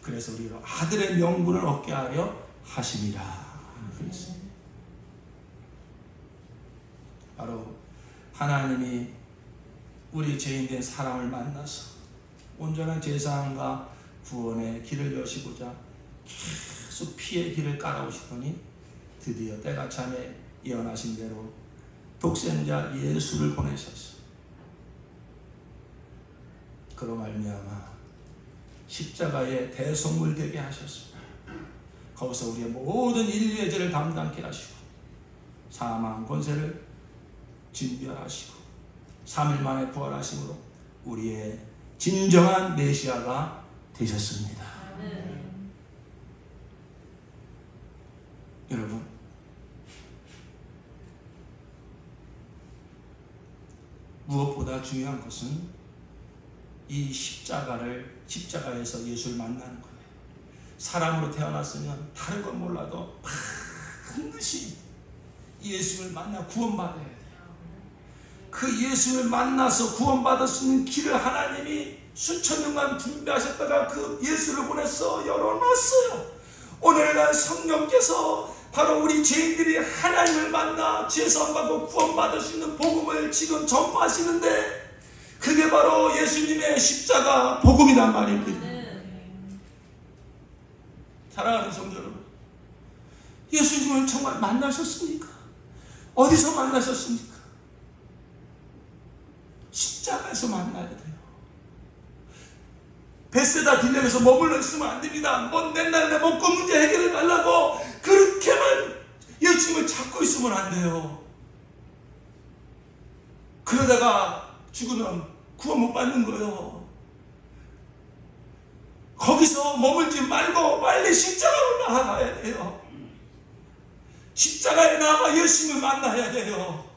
그래서 우리로 아들의 명분을 얻게 하려 하심이라. 그랬습니다. 바로 하나님이 우리 죄인된 사람을 만나서 온전한 제사함과 구원의 길을 여시고자 계속 피의 길을 깔아오시더니 드디어 때가 참에 예언하신 대로 독생자 예수를 보내셨어. 그로 말미암아 십자가의 대속물 되게 하셨습니다. 거기서 우리의 모든 인류의 죄를 담당케 하시고 사망 권세를 진멸하시고 3일 만에 부활하심으로 우리의 진정한 메시아가 되셨습니다. 여러분, 무엇보다 중요한 것은 이 십자가에서 예수를 만나는 거예요. 사람으로 태어났으면 다른 건 몰라도 반드시 예수를 만나 구원받아야 돼요. 그 예수를 만나서 구원받을 수 있는 길을 하나님이 수천 년간 준비하셨다가 그 예수를 보내서 열어놨어요. 오늘날 성령께서 바로 우리 죄인들이 하나님을 만나 죄사함받고 구원받을 수 있는 복음을 지금 전파하시는데, 그게 바로 예수님의 십자가 복음이란 말입니다. 사랑하는 성도 여러분, 예수님을 정말 만나셨습니까? 어디서 만나셨습니까? 십자가에서 만나야 돼요. 베세다 딜렘에서 머물러 있으면 안 됩니다. 맨날 내 먹고 문제 해결해 달라고 그렇게만 예수님을 찾고 있으면 안 돼요. 그러다가 죽으면 구원 못 받는 거예요. 거기서 머물지 말고 빨리 십자가로 나아가야 돼요. 십자가에 나아가 예수님을 만나야 돼요.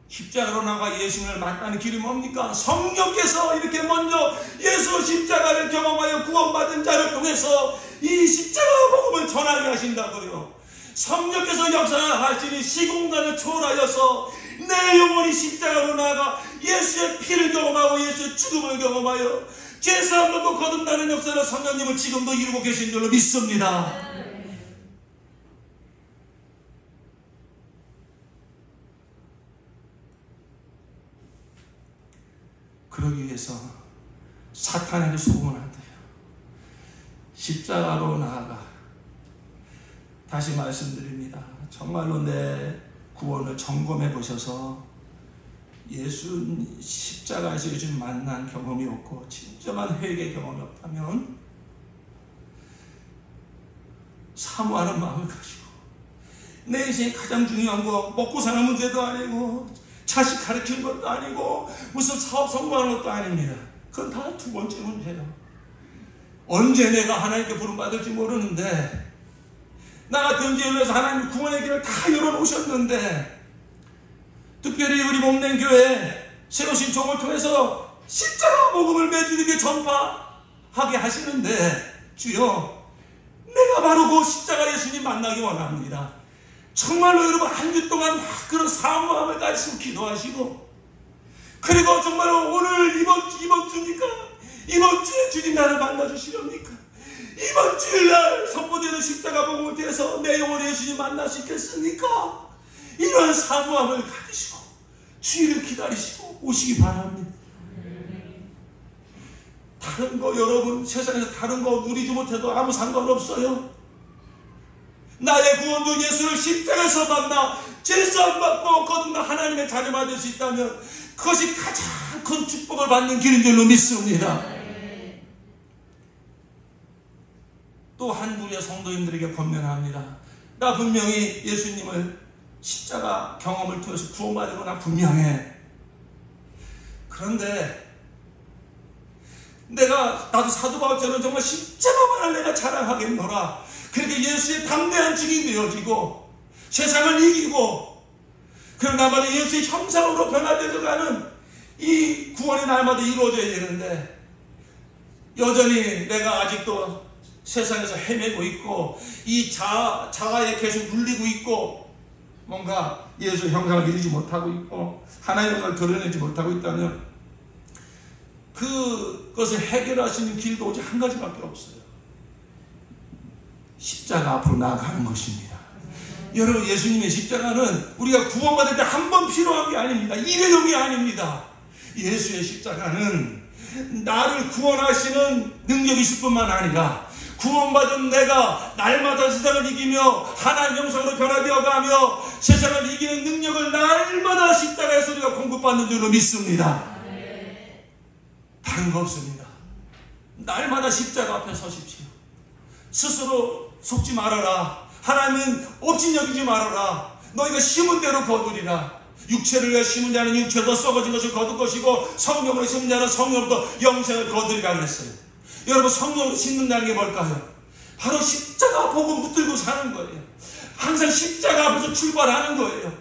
십자가로 나가 예수님을 만나는 길이 뭡니까? 성령께서 이렇게 먼저 예수 십자가를 경험하여 구원받은 자를 통해서 이 십자가 복음을 전하게 하신다고요. 성령께서 역사하시니 시공간을 초월하여서 내 영혼이 십자가로 나아가 예수의 피를 경험하고 예수의 죽음을 경험하여 죄사함 받고 거듭나는 역사를 성령님은 지금도 이루고 계신 줄로 믿습니다. 그러기 위해서 사탄에게 속으면 안 돼요. 십자가로 나아가, 다시 말씀드립니다. 정말로 내 구원을 점검해 보셔서 예수 십자가에서 요즘 만난 경험이 없고 진정한 회개 경험이 없다면 사모하는 마음을 가지고, 내 인생에 가장 중요한 거 먹고 사는 문제도 아니고 자식 가르치는 것도 아니고 무슨 사업 성공하는 것도 아닙니다. 그건 다 두 번째 문제예요. 언제 내가 하나님께 부름받을지 모르는데, 나 같은 교회에서 하나님 구원의 길을 다 열어놓으셨는데, 특별히 우리 몸된 교회 새로 신청을 통해서 십자가 복음을 매주에게 전파하게 하시는데, 주여, 내가 바로 그 십자가 예수님 만나기 원합니다. 정말로 여러분 한 주 동안 그런 사모함을 가지고 기도하시고, 그리고 정말로 오늘 이번 주니까 이번 주에 주님 나를 만나주시렵니까? 이번 주일날 선포되는 십자가 복음을 통해서 내 영혼의 예수님 만날 수 있겠습니까? 이런 사모함을 가지시고 주의를 기다리시고 오시기 바랍니다. 다른 거 여러분 세상에서 다른 거 누리지 못해도 아무 상관없어요. 나의 구원주 예수를 십자가에서 만나 죄사함 받고 거듭나 하나님의 자녀가 될 수 있다면 그것이 가장 큰 축복을 받는 길인 줄로 믿습니다. 또 한 부류의 성도님들에게 권면합니다. 나 분명히 예수님을 십자가 경험을 통해서 구원받은 건 나 분명해. 그런데 나도 사도 바울처럼 정말 십자가만을 내가 자랑하겠노라. 그렇게 예수의 담대한 증인이 되어지고 세상을 이기고, 그런 날마다 예수의 형상으로 변화되어가는 이 구원이 날마다 이루어져야 되는데, 여전히 내가 아직도 세상에서 헤매고 있고 이 자아에 계속 눌리고 있고 뭔가 예수의 형상을 이루지 못하고 있고 하나님의 영광을 드러내지 못하고 있다면 그것을 해결할 수 있는 길도 오직 한 가지밖에 없어요. 십자가 앞으로 나아가는 것입니다. 여러분, 예수님의 십자가는 우리가 구원받을 때 한 번 필요한 게 아닙니다. 일회용이 아닙니다. 예수의 십자가는 나를 구원하시는 능력이 있을 뿐만 아니라 구원받은 내가 날마다 세상을 이기며 하나님의 형상으로 변화되어가며 세상을 이기는 능력을 날마다 십자가에서 우리가 공급받는 줄로 믿습니다. 다른 거 없습니다. 날마다 십자가 앞에 서십시오. 스스로 속지 말아라. 하나님은 업신여기지 말아라. 너희가 심은 대로 거두리라. 육체를 위해 심은 자는 육체로 썩어진 것을 거둘 것이고 성령으로 심은 자는 성령으로부터 영생을 거두리라 그랬어요. 여러분, 성령으로 심는다는 게 뭘까요? 바로 십자가 복음 붙들고 사는 거예요. 항상 십자가 앞에서 출발하는 거예요.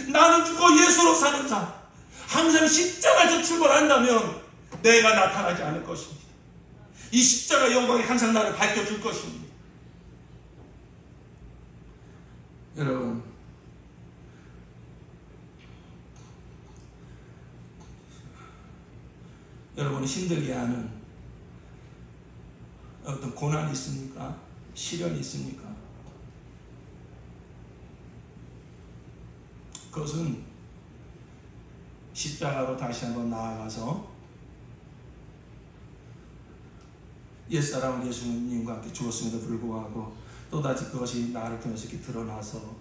나는 죽고 예수로 사는 자. 항상 십자가에서 출발한다면 내가 나타나지 않을 것입니다. 이 십자가 영광이 항상 나를 밝혀줄 것입니다. 여러분이 힘들게 하는 어떤 고난이 있습니까? 시련이 있습니까? 그것은 십자가로 다시 한번 나아가서 옛사람 예수님과 함께 죽었음에도 불구하고 또다시 그것이 나를 통해서 이렇게 드러나서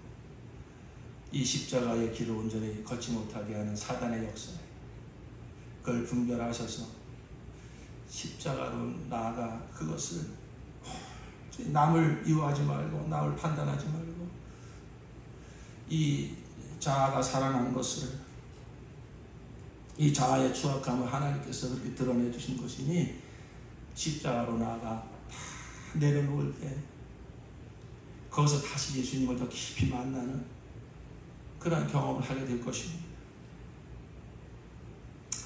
이 십자가의 길을 온전히 걷지 못하게 하는 사단의 역사, 그걸 분별하셔서 십자가로 나아가 그것을 남을 이유하지 말고 남을 판단하지 말고 이 자아가 살아난 것을, 이 자아의 추악함을 하나님께서 그렇게 드러내 주신 것이니 십자가로 나아가 다 내려놓을 때 거기서 다시 예수님을 더 깊이 만나는 그런 경험을 하게 될 것입니다.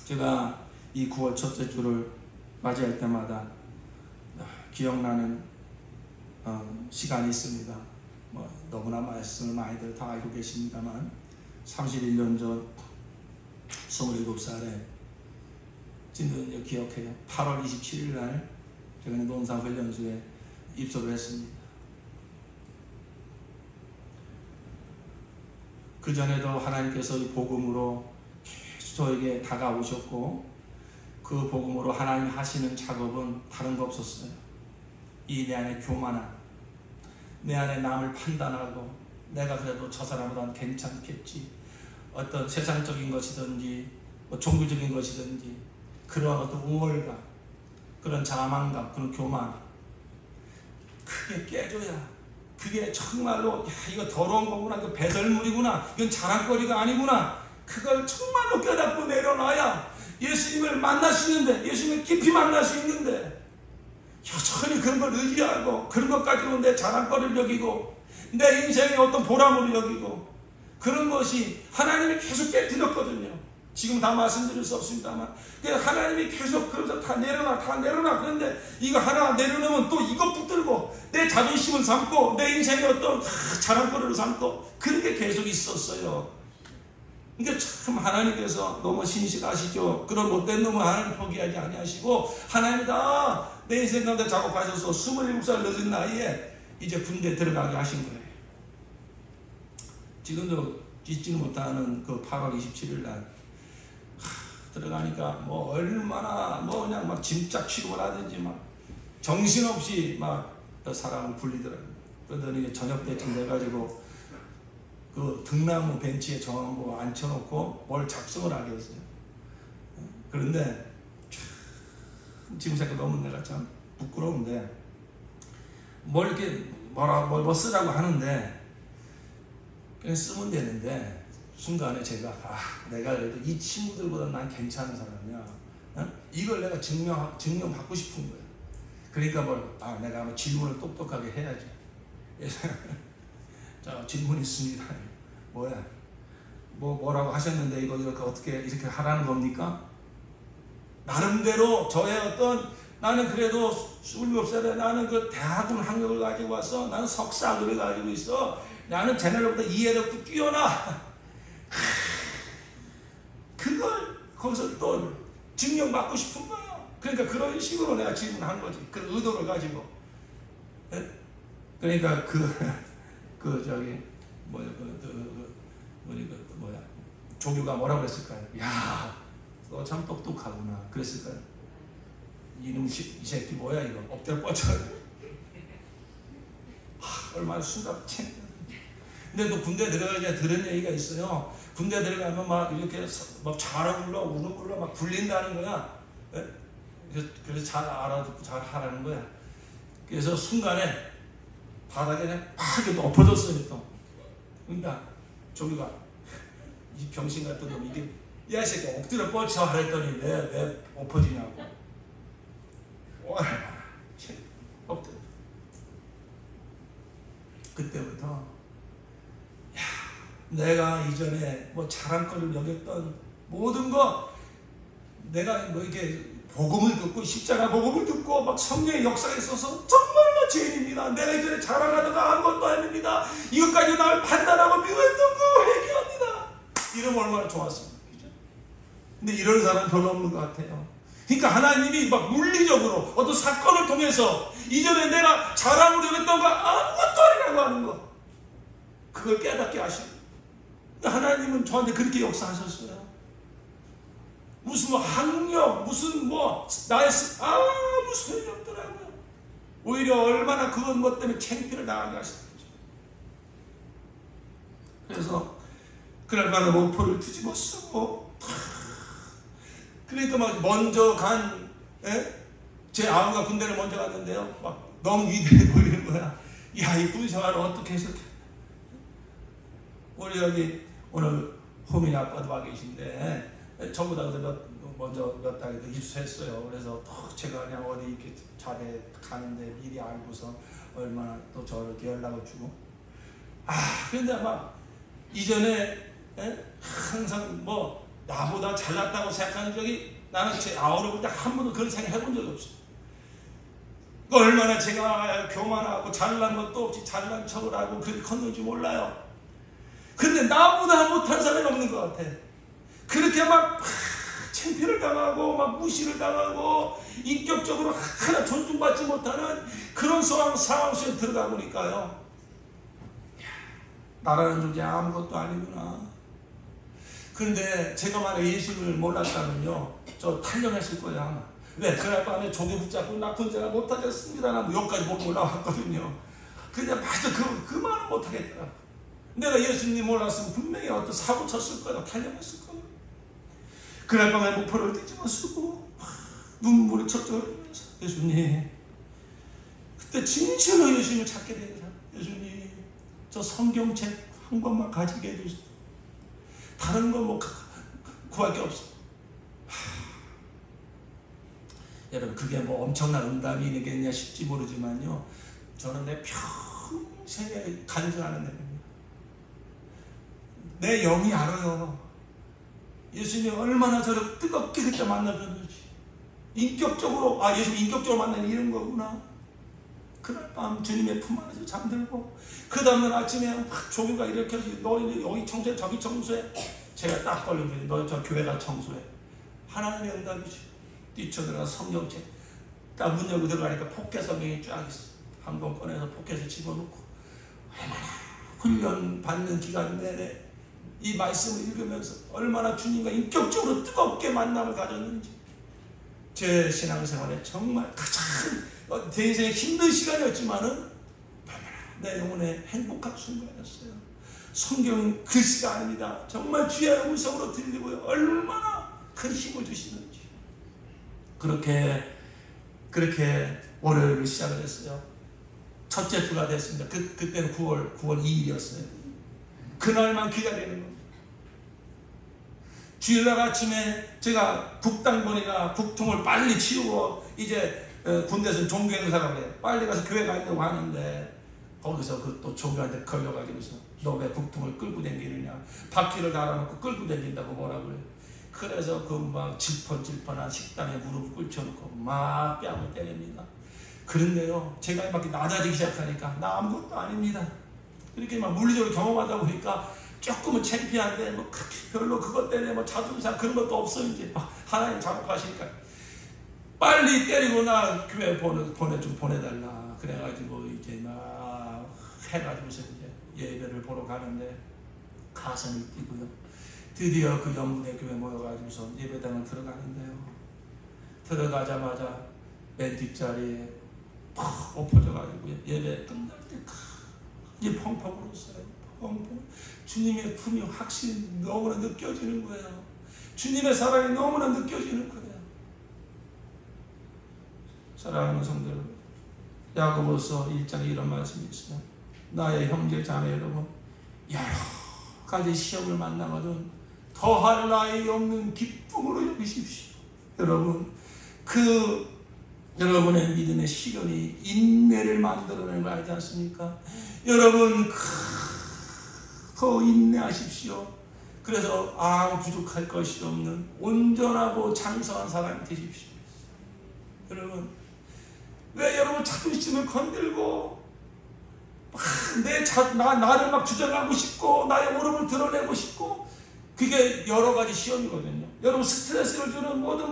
제가 이 9월 첫째 주를 맞이할 때마다 기억나는 시간이 있습니다. 너무나 말씀을 많이들 다 알고 계십니다만 31년 전 27살에 지금도 기억해요. 8월 27일 날 제가 논산훈련소에 입소를 했습니다. 그 전에도 하나님께서 이 복음으로 계속 저에게 다가오셨고 그 복음으로 하나님 하시는 작업은 다른 거 없었어요. 이 내 안에 교만함, 내 안에 남을 판단하고 내가 그래도 저 사람보다는 괜찮겠지, 어떤 세상적인 것이든지 종교적인 것이든지 그런 어떤 우월감, 그런 자만감, 그런 교만, 그게 깨져야, 그게 정말로 이거 더러운 거구나, 이거 배설물이구나, 이건 자랑거리가 아니구나, 그걸 정말로 깨닫고 내려놔야 예수님을 만날 수 있는데, 예수님을 깊이 만날 수 있는데 여전히 그런 걸 의지하고 그런 것 가지고 내 자랑거리를 여기고 내 인생의 어떤 보람을 여기고 그런 것이 하나님이 계속 깨뜨렸거든요. 지금 다 말씀드릴 수 없습니다만 하나님이 계속 그러면서 다 내려놔. 그런데 이거 하나 내려놓으면 또 이거 붙들고 내 자존심을 삼고 내 인생의 어떤 자랑거리를 삼고 그런 게 계속 있었어요. 그러니까 참 하나님께서 너무 신실하시죠. 그런 못된 놈은 하나님 포기하지 아니하시고 하나님이 다 내 인생 가운데 작업하셔서 27살 늦은 나이에 이제 군대 들어가게 하신 거예요. 지금도 잊지는 못하는 그 8월 27일 날 들어가니까 뭐 얼마나 뭐 그냥 막 짐짝 취급을 하든지 막 정신없이 막 사람을 굴리더라고요. 그러더니 저녁 때쯤 돼가지고 그 등나무 벤치에 저하고 앉혀놓고 뭘 작성을 하게 했어요. 그런데 지금 생각 너무 내가 참 부끄러운데 뭘 이렇게 뭐 쓰라고 하는데 그냥 쓰면 되는데 순간에 제가 내가 그래도 이 친구들보다 난 괜찮은 사람이야. 이걸 내가 증명받고 싶은 거야. 그러니까 내가 한번 질문을 똑똑하게 해야지. 자, 질문 있습니다. 뭐라고 하셨는데 이거 이렇게 어떻게 이렇게 하라는 겁니까? 나름대로 저의 어떤 나는 그래도 27살에 나는 그 대학원 학력을 가지고 왔어. 나는 석사학위를 가지고 있어. 나는 쟤네들보다 이해력도 뛰어나. 그걸 거기서 또 증명받고 싶은 거야. 그러니까 그런 식으로 내가 질문한 거지. 그 의도를 가지고. 그러니까 조교가 뭐라고 그랬을까요? 야, 너 참 똑똑하구나. 그랬을까요? 이놈 이 새끼 뭐야 이거 엎드려 뻗쳐. 얼마나 숨갑지. 근데 또 군대 들어가니까 들은 얘기가 있어요. 군대 들어가면 막 이렇게 막 잘 불러 우는 불러 막 굴린다는 거야. 그래서 잘 알아듣고 잘 하라는 거야. 그래서 순간에 바닥에 그냥 팍 이렇게 엎어졌어요. 또. 그러니까 조교가 이 병신 같은 놈 이게 야, 이 새끼 엎드려 뻗쳐 하랬더니 왜 엎어지냐고. 와, 엎드려. 그때부터 야, 내가 이전에 뭐 자랑거리를 여겼던 모든 거 내가 뭐 이렇게 복음을 듣고 십자가 복음을 듣고 막 성령의 역사에 있어서 정말로 죄인입니다. 내가 이전에 자랑하는 거 아무것도 아닙니다. 이것까지 나를 판단하고 미워했던 거 회개합니다. 이러면 얼마나 좋았습니까? 근데 이런 사람은 별로 없는 것 같아요. 그러니까 하나님이 막 물리적으로 어떤 사건을 통해서 이전에 내가 자랑으로 여겼던 거 아무것도 아니라고 하는 거, 그걸 깨닫게 하십니다. 하나님은 저한테 그렇게 역사하셨어요. 무슨 뭐 학력, 무슨 뭐 나의 아무 소용이 없더라고요. 오히려 얼마나 그런 것 때문에 창피를 당하게 하시는 거죠. 그래서 그날 밤에 목포를 뒤집어 쓰고, 그러니까 막 먼저 간 제 아우가 군대를 먼저 갔는데요. 막 너무 위대해 보이는 거야. 야, 이 군생활을 어떻게 해석해? 우리 여기 오늘 호민이 아빠도 와 계신데 저보다 먼저 몇 달 입수했어요. 그래서 또 제가 그냥 어디 이렇게 자대 가는데 미리 알고서 얼마나 또 저렇게 연락을 주고. 근데 막 이전에 항상 뭐 나보다 잘났다고 생각하는 적이, 나는 제 아우를 볼 때 한 번도 그런 생각 해본 적이 없어요. 얼마나 제가 교만하고 잘난 것도 없이 잘난 척을 하고 그렇게 컸는지 몰라요. 근데 나보다 못한 사람이 없는 것 같아. 그렇게 막 창피를 당하고 막 무시를 당하고 인격적으로 하나 존중받지 못하는 그런 상황 속에 들어가 보니까요, 나라는 존재 아무것도 아니구나. 그런데 제가 만약 예수를 몰랐다면요, 저 탈영했을 거예요 아마. 왜? 그날 밤에 조개 붙잡고 나 군생활 못하겠습니다 라고 여기까지 보고 올라왔거든요. 근데 맞아, 그 말은 못하겠더라. 내가 예수님 몰랐으면 분명히 어떤 사고 쳤을 거야, 탈영했을 거야. 그날 밤에 목포를 뒤집어 쓰고 눈물이 철철 흘리면서, 예수님, 그때 진실로 예수님을 찾게 됩니다. 예수님, 저 성경책 한 권만 가지게 해주세요. 다른 거 뭐 구할 게 없어. 여러분, 그게 뭐 엄청난 응답이 있겠냐 싶지 모르지만요, 저는 내 평생에 간증하는 내용입니다. 내 영이 알아요. 예수님이 얼마나 저를 뜨겁게 그때 만나줬는지. 인격적으로, 예수님 인격적으로 만나는 이런 거구나. 그날 밤 주님의 품 안에서 잠들고, 그 다음날 아침에 막 조교가 이렇게 해서 너 여기 청소해, 저기 청소해. 제가 딱 걸린 거지. 너 저 교회가 청소해. 하나님의 응답이지. 뛰쳐들어가 성경책 딱 문 열고 들어가니까 폭해 성경이 쫙 있어. 한 권 꺼내서 폭해서 집어넣고, 얼마나 훈련 받는 기간 내내 이 말씀을 읽으면서 얼마나 주님과 인격적으로 뜨겁게 만남을 가졌는지. 제 신앙생활에 정말 가장 제 인생의 힘든 시간이었지만은 내 영혼의 행복한 순간이었어요. 성경은 글씨가 아닙니다. 정말 주의 음성으로 들리고요, 얼마나 큰 힘을 주시는지. 그렇게 월요일을 시작을 했어요. 첫째 주가 됐습니다. 그때는 9월 2일이었어요. 그날만 기다리는 겁니다. 주일날 아침에 제가 국당번이나 국통을 빨리 치우고, 이제 군대에서 종교행사라고 해요. 빨리 가서 교회 가려고 하는데, 거기서 그 또 종교한테 걸려가지고서 너 왜 국통을 끌고 다니느냐, 바퀴를 달아놓고 끌고 다닌다고 뭐라 그래요. 그래서 그 막 질펀질펀한 식당에 무릎을 꿇혀놓고 막 뺨을 때립니다. 그런데요, 제가 막 낮아지기 시작하니까 나 아무것도 아닙니다. 이렇게 막 물리적으로 경험하다 보니까 조금은 창피한데 뭐 별로 그것 때문에 뭐 자존심 그런 것도 없어. 이제 하나님 작업하시니까 빨리 때리고 나 교회 보내달라. 그래가지고 이제 막 해가지고서 이제 예배를 보러 가는데 가슴이 뛰고요. 드디어 그 영분의 교회 모여가지고서 예배당을 들어가는데요, 들어가자마자 맨 뒷자리에 팍 엎어져가지고 예배 끝날 때까지 펑펑 울었어요. 펑펑. 주님의 품이 확실히 너무나 느껴지는 거예요. 주님의 사랑이 너무나 느껴지는 거예요. 사랑하는 성도 여러분, 야고보서 1장에 이런 말씀이 있어요. 나의 형제 자매 여러분, 여러 가지 시험을 만나거든 더할 나위 없는 기쁨으로 여기십시오. 여러분, 여러분의 믿음의 시련이 인내를 만들어내는 거 알지 않습니까? 여러분, 더 인내하십시오. 그래서 아무 부족할 것이 없는 온전하고 장성한 사람이 되십시오. 여러분, 왜 여러분 자존심을 건들고 나를 막 주장하고 싶고 나의 오름을 드러내고 싶고, 그게 여러 가지 시험이거든요. 여러분, 스트레스를 주는 모든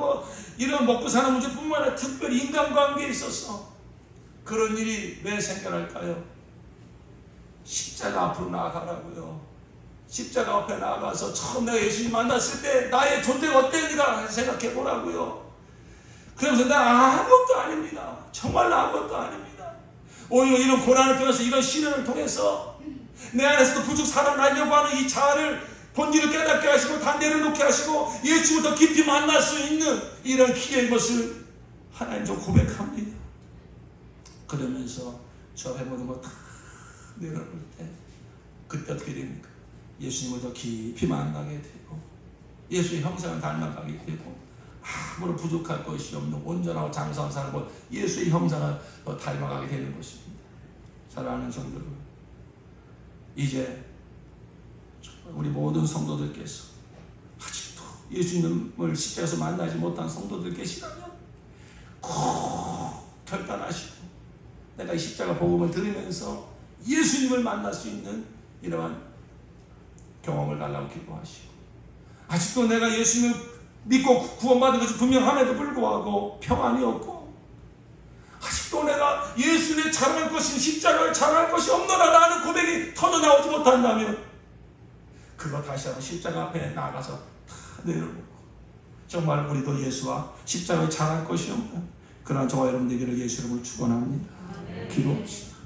이런 먹고 사는 문제뿐만 아니라 특별히 인간관계에 있어서 그런 일이 왜 생겨날까요? 십자가 앞으로 나아가라고요. 십자가 앞에 나아가서 처음 내가 예수님 만났을 때 나의 존재가 어땠는가 생각해 보라고요. 그러면서 나 아무것도 아닙니다. 정말 아무것도 아닙니다. 오히려 이런 고난을 통해서, 이런 시련을 통해서 내 안에서도 부족 살아나려고 하는 이 자아를, 본질을 깨닫게 하시고 다 내려놓게 하시고 예수님을 더 깊이 만날 수 있는 이런 기회인 것을 하나님 좀 고백합니다. 그러면서 저 앞에 모든 거 다 내려놓을 때 그때 어떻게 됩니까? 예수님을 더 깊이 만나게 되고 예수의 형상을 닮아가게 되고 아무런 부족할 것이 없는 온전하고 장성한 사람을 예수의 형상을 더 닮아가게 되는 것입니다. 사랑하는 성도들, 이제 우리 모든 성도들께서 아직도 예수님을 십자가에서 만나지 못한 성도들 계시다면 꼭 결단하시고 내가 이 십자가 복음을 들으면서 예수님을 만날 수 있는 이러한 경험을 달라고 기도하시고, 아직도 내가 예수님을 믿고 구원받은 것이 분명함에도 불구하고 평안이 없고 아직도 내가 예수님의 자랑할 것이 십자가를 자랑할 것이 없노라라는 고백이 터져나오지 못한다면 그거 다시 한번 십자가 앞에 나가서 다 내려놓고 정말 우리도 예수와 십자가에 자랑할 것이 없는 그러나 저와 여러분들에게 예수 이름을 축원합니다. 기도합시다.